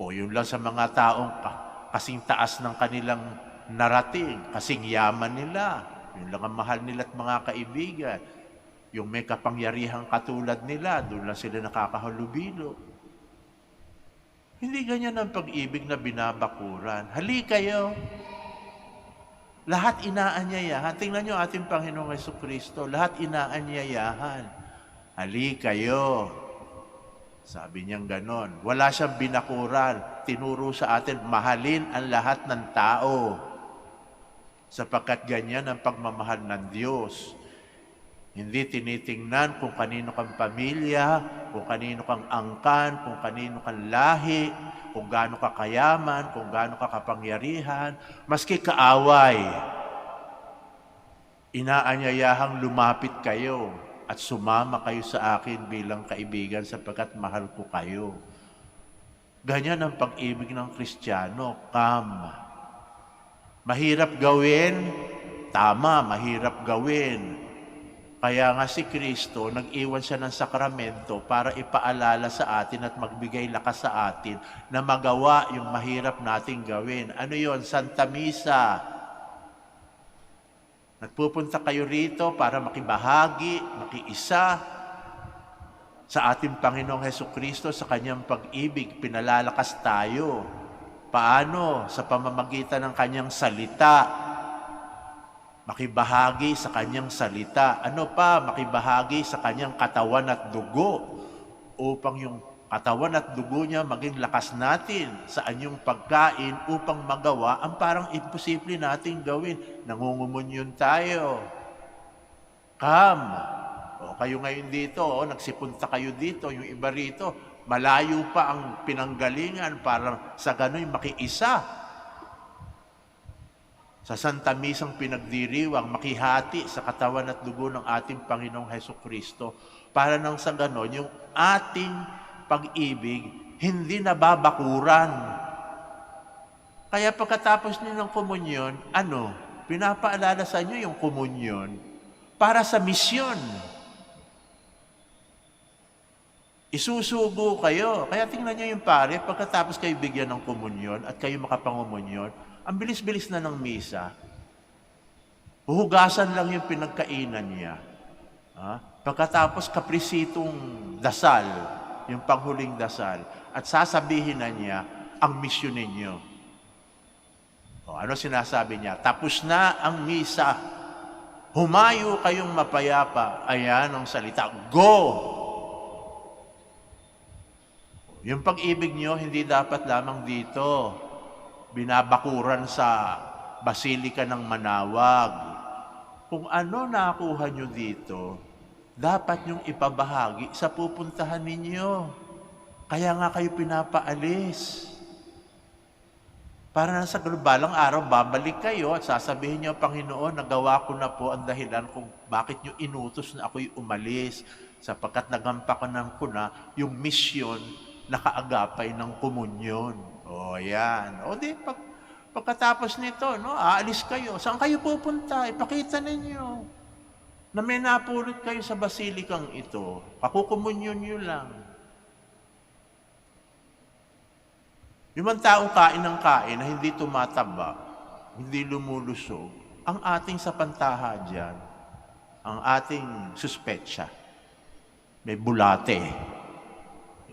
Speaker 3: O yun lang sa mga taong kasing taas ng kanilang narating, kasing yaman nila. Yun lang ang mahal nila at mga kaibigan. Yung may kapangyarihang katulad nila, doon lang sila nakakahalubilo. Hindi ganyan ang pag-ibig na binabakuran. Hali kayo. Lahat inaanyayahan. Tingnan nyo ating Panginoong Jesucristo. Lahat inaanyayahan. Hali kayo. Sabi niyang ganon. Wala siyang binakuran. Tinuro sa atin, mahalin ang lahat ng tao. Sapagkat ganyan ang pagmamahal ng Diyos. Hindi tinitingnan kung kanino kang pamilya, kung kanino kang angkan, kung kanino kang lahi, kung gaano ka kayaman, kung gaano ka kapangyarihan, maski kaaway. Inaanyayahang lumapit kayo at sumama kayo sa akin bilang kaibigan sapagkat mahal ko kayo. Ganyan ang pag-ibig ng Kristiyano. Come. Mahirap gawin? Tama, mahirap gawin. Kaya nga si Kristo, nag-iwan siya ng sakramento para ipaalala sa atin at magbigay lakas sa atin na magawa yung mahirap nating gawin. Ano yon? Santa Misa. Nagpupunta kayo rito para makibahagi, makiisa sa ating Panginoong Hesukristo sa kanyang pag-ibig. Pinalalakas tayo. Paano? Sa pamamagitan ng kanyang salita. Makibahagi sa kanyang salita. Ano pa? Makibahagi sa kanyang katawan at dugo upang yung katawan at dugo niya maging lakas natin sa anyong pagkain upang magawa ang parang imposible nating gawin. Nangungumunyon tayo. Come. O, kayo ngayon dito, nagsipunta kayo dito, yung iba rito, malayo pa ang pinanggalingan para sa gano'y makiisa sa Santa Misang pinagdiriwang, makihati sa katawan at dugo ng ating Panginoong Hesukristo para nang sa ganon, yung ating pag-ibig hindi nababakuran. Kaya pagkatapos niyo ng komunyon, pinapaalala sa inyo yung komunyon para sa misyon. Isusugo kayo. Kaya tingnan niyo yung pare, pagkatapos kayo bigyan ng komunyon at kayo makapangumunyon, ang bilis-bilis na ng misa, huhugasan lang yung pinagkainan niya. Pagkatapos kaprisitong dasal, yung panghuling dasal, at sasabihin na niya ang misyon ninyo. Ano sinasabi niya? Tapos na ang misa. Humayo kayong mapayapa. Ayan ang salita. Go! Yung pag-ibig niyo, hindi dapat lamang dito binabakuran sa Basilika ng Manaoag. Kung ano nakuha nyo dito, dapat nyong ipabahagi sa pupuntahan ninyo. Kaya nga kayo pinapaalis. Para na sa balang araw, babalik kayo at sasabihin niyo, Panginoon, nagawa ko na po ang dahilan kung bakit niyo inutos na ako'y umalis, sapagkat nagampakan ko na yung misyon na kaagapay ng komunyon. Yan. Di, pagkatapos nito, aalis kayo. Saan kayo pupunta? Ipakita ninyo na may napulot kayo sa basilikang ito. Pakukomunyon nyo lang. Yung mga taong kain ng kain na hindi tumataba, hindi lumulusog, ang ating sapantaha dyan, ang ating suspetsya, may bulate.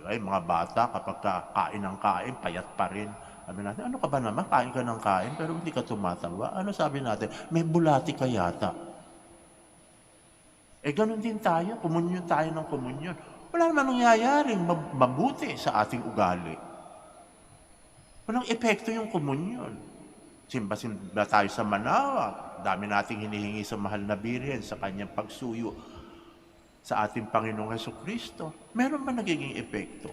Speaker 3: Ay, mga bata, kapag kain ng kain, payat pa rin. Sabi natin, ano ka ba naman? Kain ka ng kain, pero hindi ka tumataba. Ano sabi natin? May bulati ka yata. Ganun din tayo. Komunyon tayo ng komunyon. Wala naman nangyayaring mabuti sa ating ugali. Walang epekto yung komunyon. Simba-simba tayo sa Manaoag. Dami nating hinihingi sa mahal na Birhen sa kanyang pagsuyo sa ating Panginoong Hesukristo. Meron ba nagiging epekto?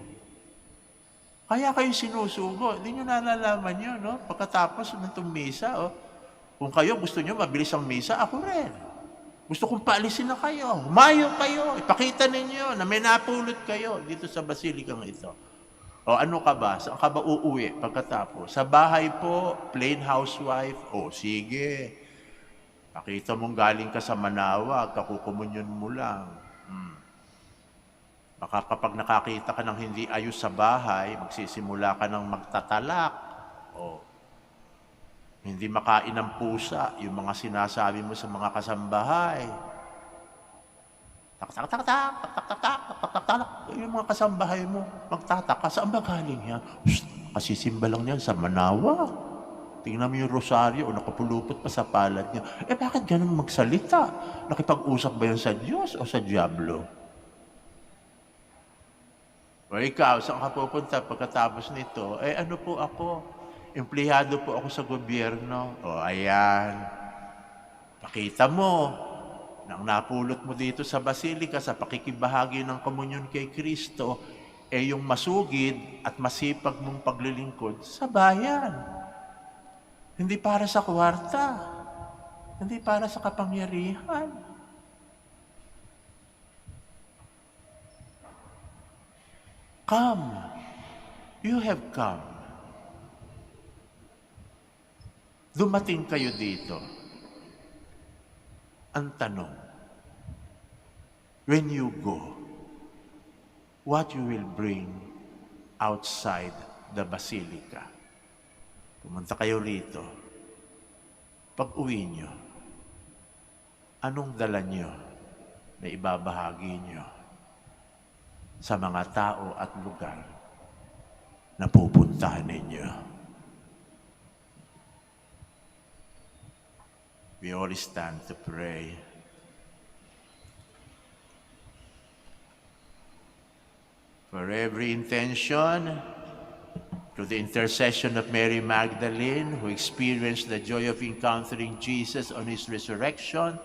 Speaker 3: Kaya kayo sinusugo. Hindi nyo nalalaman yun, Pagkatapos ng misa, kung kayo gusto nyo mabilis ang misa, ako rin. Gusto kong paalisin na kayo. Humayo kayo. Ipakita ninyo na may napulot kayo dito sa basilikang ito. Ano ka ba? Saan ka ba uuwi pagkatapos? Sa bahay po, plain housewife. Sige. Pakita mong galing ka sa Manaoag, kakukomunyon mo lang. Baka kapag nakakita ka ng hindi ayos sa bahay, magsisimula ka ng magtatalak. Hindi makain ng pusa, yung mga sinasabi mo sa mga kasambahay. Tak-tak-tak-tak, yung mga kasambahay mo, magtataka, saan ba galing yan? Kasi simba lang yan sa Manaoag. Tingnan mo yung rosaryo o nakapulupot pa sa palad niya. Bakit ganun magsalita? Nakipag-usap ba yan sa Diyos o sa Diablo? Ikaw, saan ka pupunta pagkatapos nito? Ano po ako? Empleyado po ako sa gobyerno. Ayan. Pakita mo na ang napulot mo dito sa Basilika sa pakikibahagi ng komunyon kay Kristo yung masugid at masipag mong paglilingkod sa bayan. Hindi para sa kwarta. Hindi para sa kapangyarihan. Come. You have come. Dumating kayo dito. Ang tanong, when you go, what you will bring outside the Basilica? Pumunta kayo rito. Pag-uwi nyo, anong dala nyo na ibabahagi nyo sa mga tao at lugar na pupuntahan ninyo? We all stand to pray. For every intention, through the intercession of Mary Magdalene, who experienced the joy of encountering Jesus on his resurrection,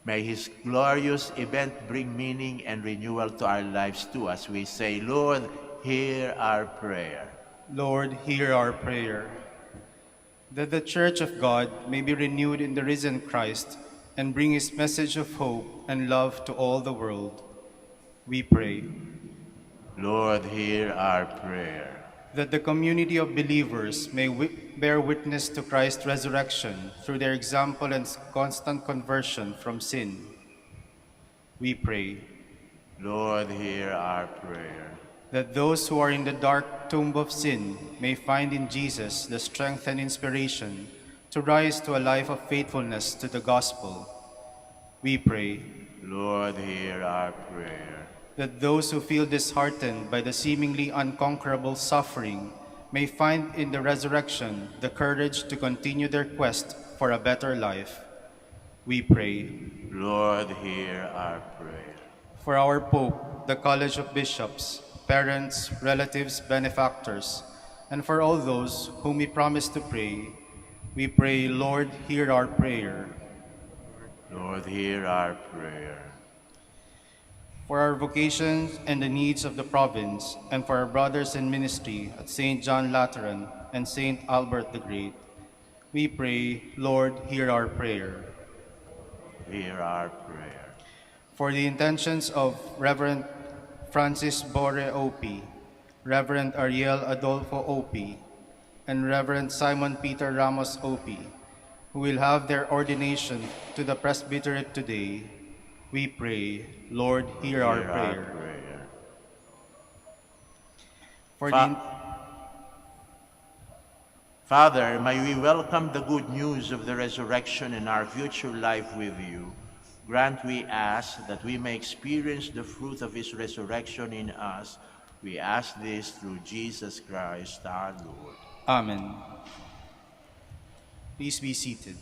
Speaker 3: may his glorious event bring meaning and renewal to our lives too, as we say, Lord, hear our prayer.
Speaker 1: Lord, hear our prayer. That the Church of God may be renewed in the risen Christ and bring his message of hope and love to all the world, we pray.
Speaker 3: Lord, hear our prayer.
Speaker 1: That the community of believers may bear witness to Christ's resurrection through their example and constant conversion from sin, we pray.
Speaker 3: Lord, hear our prayer.
Speaker 1: That those who are in the dark tomb of sin may find in Jesus the strength and inspiration to rise to a life of faithfulness to the gospel, we pray.
Speaker 3: Lord, hear our prayer.
Speaker 1: That those who feel disheartened by the seemingly unconquerable suffering may find in the resurrection the courage to continue their quest for a better life, we pray.
Speaker 3: Lord, hear our prayer.
Speaker 1: For our Pope, the College of Bishops, parents, relatives, benefactors, and for all those whom we promise to pray, we pray, Lord, hear our prayer.
Speaker 3: Lord, hear our prayer.
Speaker 1: For our vocations and the needs of the province, and for our brothers in ministry at St. John Lateran and St. Albert the Great, we pray, Lord, hear our prayer.
Speaker 3: Hear our prayer.
Speaker 1: For the intentions of Reverend Francis Bore O.P., Reverend Ariel Adolfo O.P., and Reverend Simon Peter Ramos O.P., who will have their ordination to the presbyterate today, we pray, Lord, hear our prayer.
Speaker 3: Father, may we welcome the good news of the resurrection and our future life with you. Grant, we ask, that we may experience the fruit of his resurrection in us. We ask this through Jesus Christ, our Lord.
Speaker 1: Amen. Please be seated.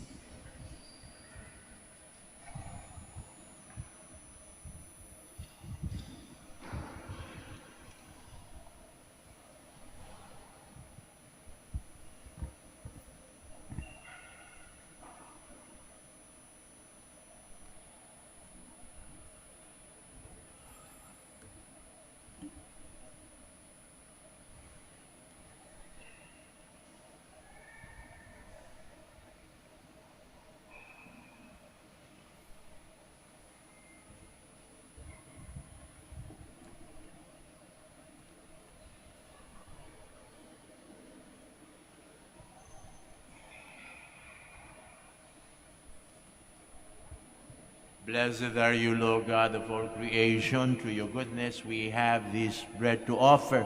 Speaker 3: Blessed are you, Lord God of all creation. Through your goodness we have this bread to offer,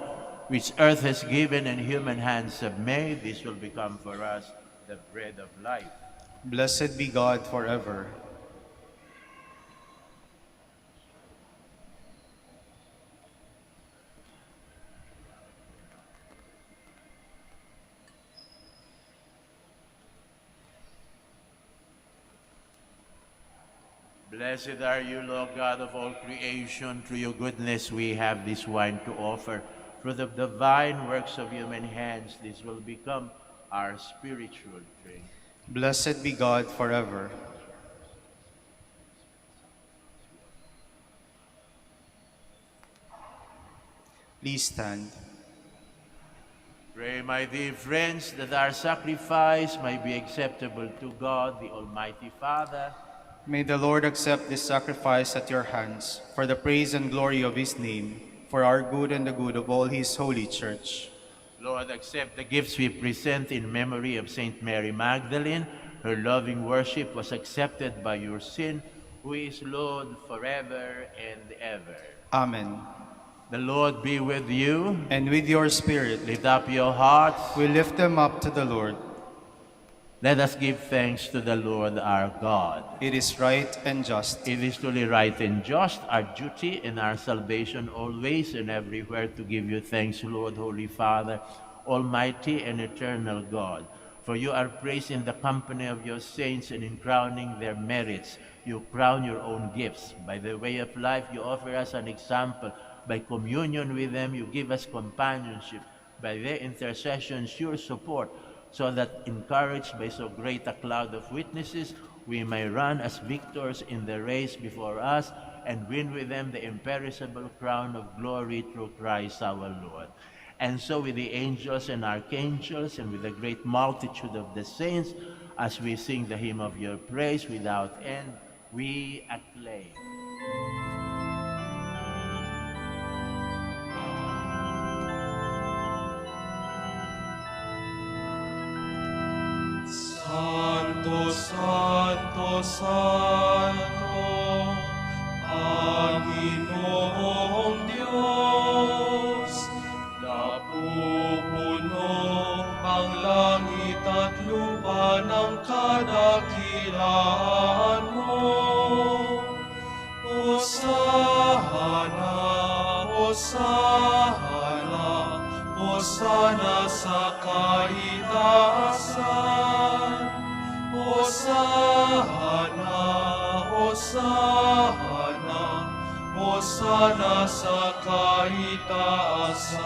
Speaker 3: which earth has given and human hands have made. This will become for us the bread of life.
Speaker 1: Blessed be God forever.
Speaker 3: Blessed are you, Lord God of all creation. Through your goodness we have this wine to offer. Through the divine works of human hands, this will become our spiritual drink.
Speaker 1: Blessed be God forever. Please stand.
Speaker 3: Pray, my dear friends, that our sacrifice may be acceptable to God, the Almighty Father.
Speaker 1: May the Lord accept this sacrifice at your hands for the praise and glory of his name, for our good and the good of all his holy church.
Speaker 3: Lord, accept the gifts we present in memory of Saint Mary Magdalene. Her loving worship was accepted by your Son, who is Lord forever and ever.
Speaker 1: Amen.
Speaker 3: The Lord be with you.
Speaker 1: And with your spirit,
Speaker 3: Lift up your hearts.
Speaker 1: we lift them up to the Lord.
Speaker 3: Let us give thanks to the Lord our God.
Speaker 1: It is right and just.
Speaker 3: It is truly right and just, our duty and our salvation always and everywhere to give you thanks, Lord, Holy Father, Almighty and eternal God. For you are praised in the company of your saints, and in crowning their merits, you crown your own gifts. By the way of life, you offer us an example By communion with them, you give us companionship. By their intercessions, your support, so that, encouraged by so great a cloud of witnesses, we may run as victors in the race before us and win with them the imperishable crown of glory through Christ our Lord. And so with the angels and archangels and with the great multitude of the saints, as we sing the hymn of your praise without end, we acclaim.
Speaker 5: Santo, Santo, Santo, Panginoong Diyos, napupuno ang langit at lupa ng kadakilaan mo. Hosana, Hosana, Hosana sa kaitaasan. Hosana, Hosana, Hosana sa kaitaasan.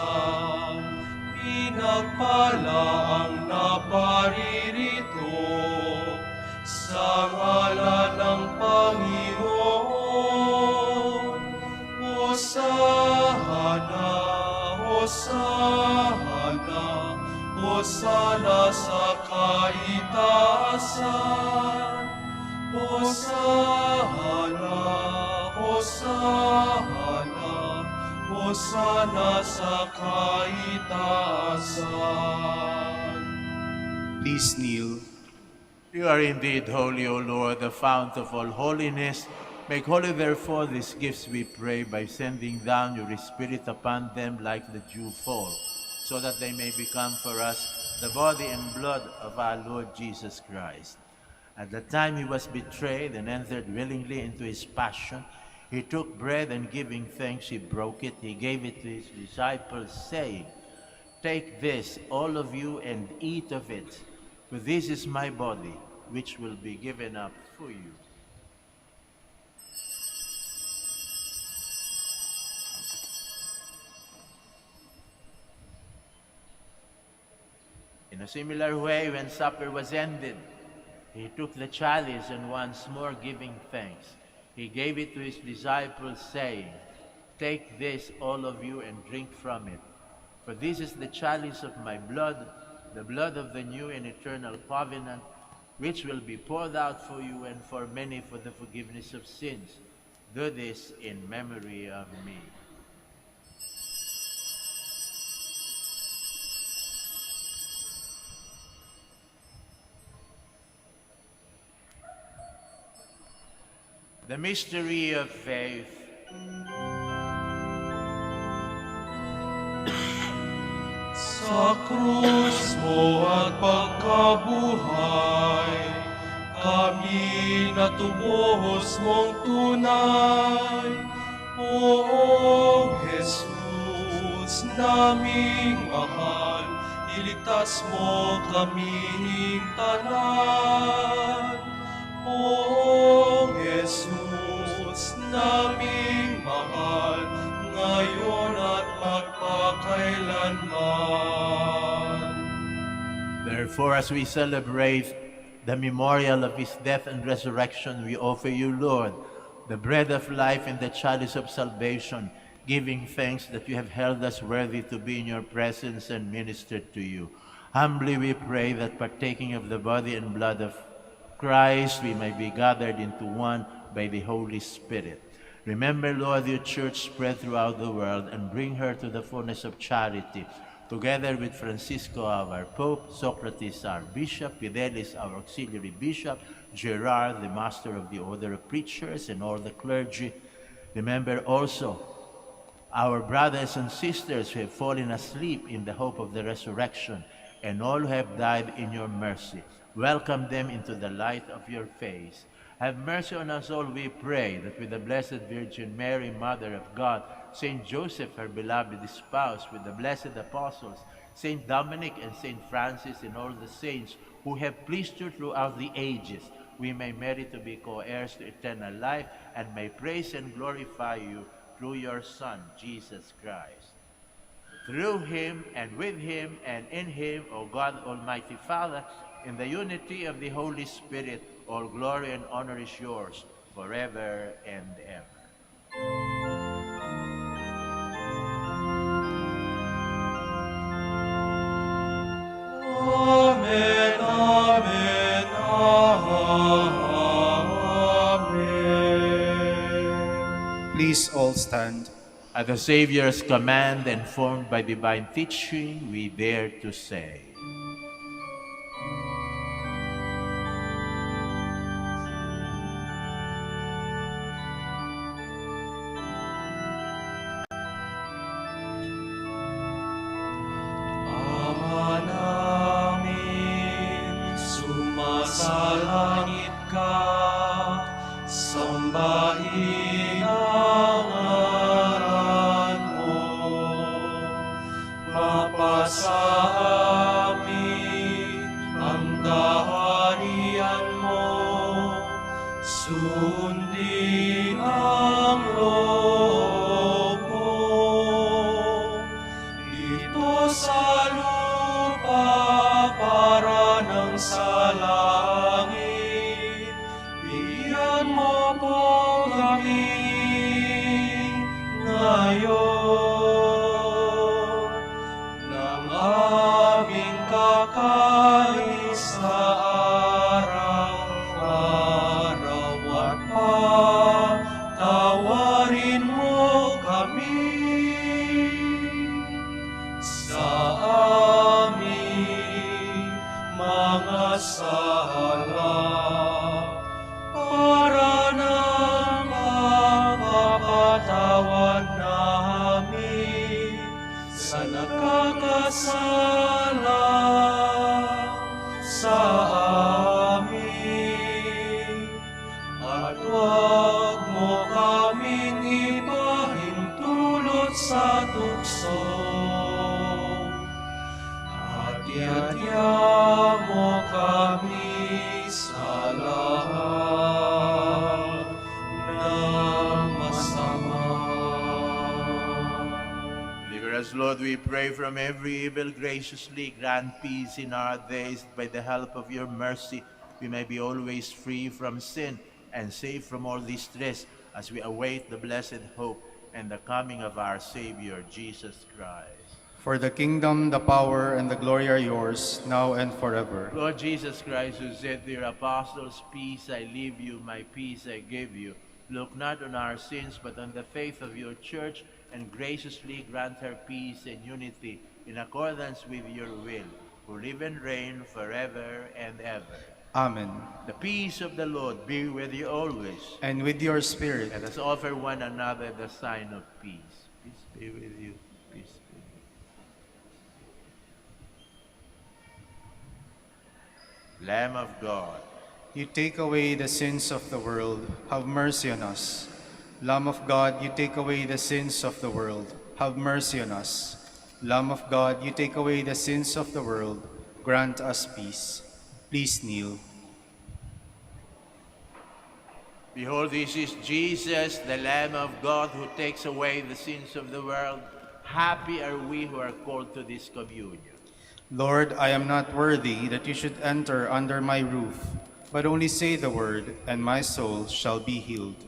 Speaker 5: Pinagpala ang naparirito sa ngalan ng Panginoon. Hosana, Hosana, Hosana sa kaitaasan. Hosana, Hosana, Hosana sa kaitaasan.
Speaker 1: Please kneel.
Speaker 3: You are indeed holy, O Lord, the fount of all holiness. Make holy, therefore, these gifts, we pray, by sending down your Spirit upon them like the dew fall, so that they may become for us the body and blood of our Lord Jesus Christ. At the time he was betrayed and entered willingly into his passion, he took bread and giving thanks, he broke it. He gave it to his disciples, saying, "Take this, all of you, and eat of it, for this is my body, which will be given up for you." In a similar way, when supper was ended, he took the chalice and once more giving thanks, he gave it to his disciples, saying, "Take this, all of you, and drink from it. For this is the chalice of my blood, the blood of the new and eternal covenant, which will be poured out for you and for many for the forgiveness of sins. Do this in memory of me." The mystery of faith.
Speaker 5: Sa krus mo at pagkabuhay, kami natubos mong tunay. O Jesus, naming mahal, iligtas mo kaming tanan. O Jesus, naming mahal, ngayon at magpakailanman.
Speaker 3: Therefore, as we celebrate the memorial of his death and resurrection, we offer you, Lord, the bread of life and the chalice of salvation, giving thanks that you have held us worthy to be in your presence and ministered to you. Humbly we pray that, partaking of the body and blood of Christ, we may be gathered into one by the Holy Spirit. Remember, Lord, your church spread throughout the world, and bring her to the fullness of charity, together with Francisco, our Pope, Socrates, our Bishop, Fidelis, our Auxiliary Bishop, Gerard, the Master of the Order of Preachers, and all the clergy. Remember also our brothers and sisters who have fallen asleep in the hope of the resurrection, and all who have died in your mercy. Welcome them into the light of your face. Have mercy on us all, we pray, that with the Blessed Virgin Mary, Mother of God, Saint Joseph, her beloved spouse, with the blessed apostles, Saint Dominic and Saint Francis, and all the saints who have pleased you throughout the ages, we may merit to be co-heirs to eternal life, and may praise and glorify you through your Son, Jesus Christ. Through him and with him and in him, O God, Almighty Father, in the unity of the Holy Spirit, all glory and honor is yours forever and ever.
Speaker 5: Amen, amen, amen.
Speaker 1: Please all stand.
Speaker 3: At the Savior's command and formed by divine teaching, we dare to say,
Speaker 5: Ama namin, sumasalangit ka, sambahin ang ngalan mo. Mapasa amin ang kaharian mo, sundin ang loob mo. Dito sa lupa para ng sa langit, bigyan mo po kami ngayon ng aming kakain sa araw-araw at patawarin mo kami sa aming mga sala para ng pagpapatawad namin sa nakakasala sa amin. At huwag mo kaming ipahintulot sa tukso. Hati-hatya mo kami sa lahat ng masama.
Speaker 3: Deliver us, Lord, we pray, from every evil. Graciously grant peace in our days. By the help of your mercy, we may be always free from sin and safe from all distress, as we await the blessed hope and the coming of our Savior, Jesus Christ.
Speaker 1: For the kingdom, the power, and the glory are yours, now and forever.
Speaker 3: Lord Jesus Christ, who said to your apostles, "Peace I leave you, my peace I give you," look not on our sins, but on the faith of your church, and graciously grant her peace and unity in accordance with your will, who live and reign forever and ever.
Speaker 1: Amen.
Speaker 3: The peace of the Lord be with you always.
Speaker 1: And with your spirit.
Speaker 3: Let us offer one another the sign of peace. Peace be with you. Peace be with you. Lamb of God,
Speaker 1: You take away the sins of the world, have mercy on us. Lamb of God, you take away the sins of the world, have mercy on us. Lamb of God, you take away the sins of the world, grant us peace. Please kneel.
Speaker 3: behold, this is Jesus, the Lamb of God, who takes away the sins of the world. Happy are we who are called to this communion.
Speaker 1: Lord, I am not worthy that you should enter under my roof, but only say the word, and my soul shall be healed.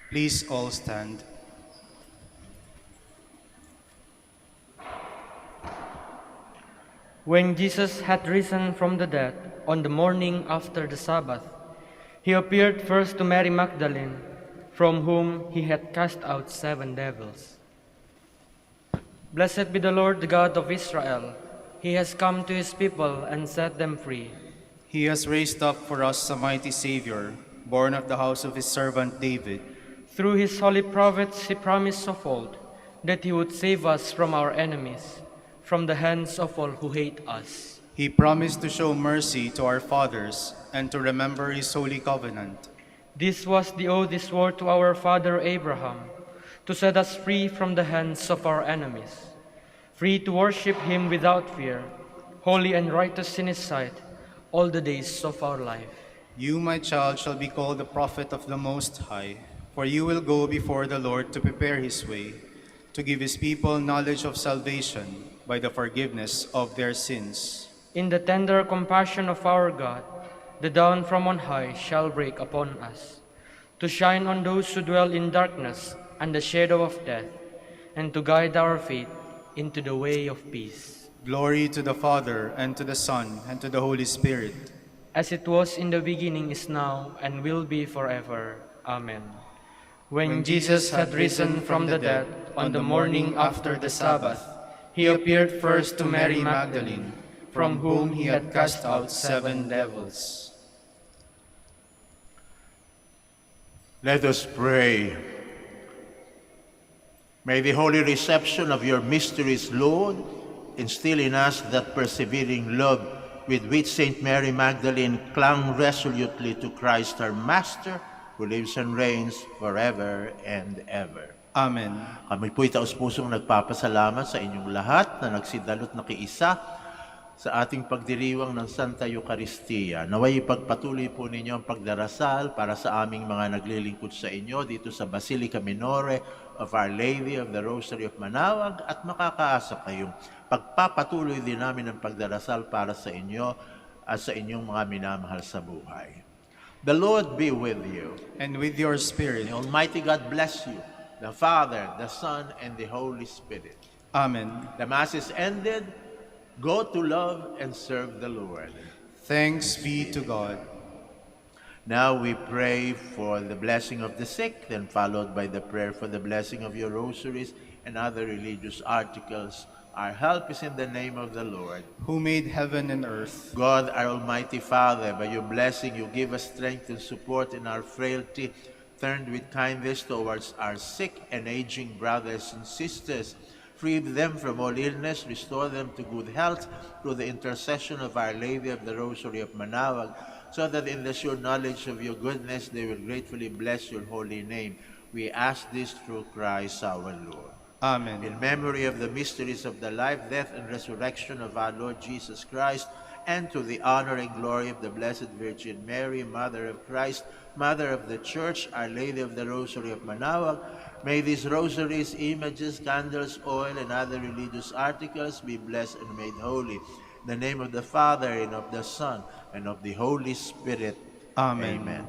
Speaker 1: Please all stand.
Speaker 4: When Jesus had risen from the dead on the morning after the Sabbath, he appeared first to Mary Magdalene, from whom he had cast out 7 devils. Blessed be the Lord, the God of Israel. He has come to his people and set them free.
Speaker 1: He has raised up for us a mighty Savior, born of the house of his servant David.
Speaker 4: Through his holy prophets he promised of old that he would save us from our enemies, from the hands of all who hate us.
Speaker 1: He promised to show mercy to our fathers and to remember his holy covenant.
Speaker 4: This was the oath he swore to our father Abraham, to set us free from the hands of our enemies, free to worship him without fear, holy and righteous in his sight, all the days of our life.
Speaker 1: You, my child, shall be called the prophet of the Most High, for you will go before the Lord to prepare his way, to give his people knowledge of salvation by the forgiveness of their sins.
Speaker 4: In the tender compassion of our God, the dawn from on high shall break upon us, to shine on those who dwell in darkness and the shadow of death, and to guide our feet into the way of peace.
Speaker 1: Glory to the Father, and to the Son, and to the Holy Spirit.
Speaker 4: As it was in the beginning, is now, and will be forever. Amen. When Jesus had risen from the dead on the morning after the Sabbath, he appeared first to Mary Magdalene, from whom he had cast out 7 devils.
Speaker 3: Let us pray. May the holy reception of your mysteries, Lord, instill in us that persevering love with which Saint Mary Magdalene clung resolutely to Christ our Master, who lives and reigns forever and ever.
Speaker 1: Amen.
Speaker 3: Kami po'y taus-pusong nagpapasalamat sa inyong lahat na nagsidalot na kiisa sa ating pagdiriwang ng Santa Eucharistia. Naway ipagpatuloy po ninyo ang pagdarasal para sa aming mga naglilingkod sa inyo dito sa Basilica Minore of Our Lady of the Rosary of Manaoag, at makakaasa kayong pagpapatuloy din namin ang pagdarasal para sa inyo at sa inyong mga minamahal sa buhay. The Lord be with you.
Speaker 1: And with your spirit.
Speaker 3: The Almighty God bless you, the Father, the Son, and the Holy Spirit.
Speaker 1: Amen.
Speaker 3: The Mass is ended. Go to love and serve the Lord.
Speaker 1: Thanks be to God.
Speaker 3: Now we pray for the blessing of the sick, then followed by the prayer for the blessing of your rosaries and other religious articles. Our help is in the name of the Lord,
Speaker 1: who made heaven and earth.
Speaker 3: God, our Almighty Father, by your blessing you give us strength and support in our frailty, turned with kindness towards our sick and aging brothers and sisters. Free them from all illness, restore them to good health through the intercession of Our Lady of the Rosary of Manaoag, so that in the sure knowledge of your goodness they will gratefully bless your holy name. We ask this through Christ our Lord.
Speaker 1: Amen.
Speaker 3: In memory of the mysteries of the life, death, and resurrection of our Lord Jesus Christ, and to the honor and glory of the Blessed Virgin Mary, Mother of Christ, Mother of the Church, Our Lady of the Rosary of Manaoag, may these rosaries, images, candles, oil, and other religious articles be blessed and made holy. In the name of the Father, and of the Son, and of the Holy Spirit.
Speaker 1: Amen.
Speaker 3: Amen.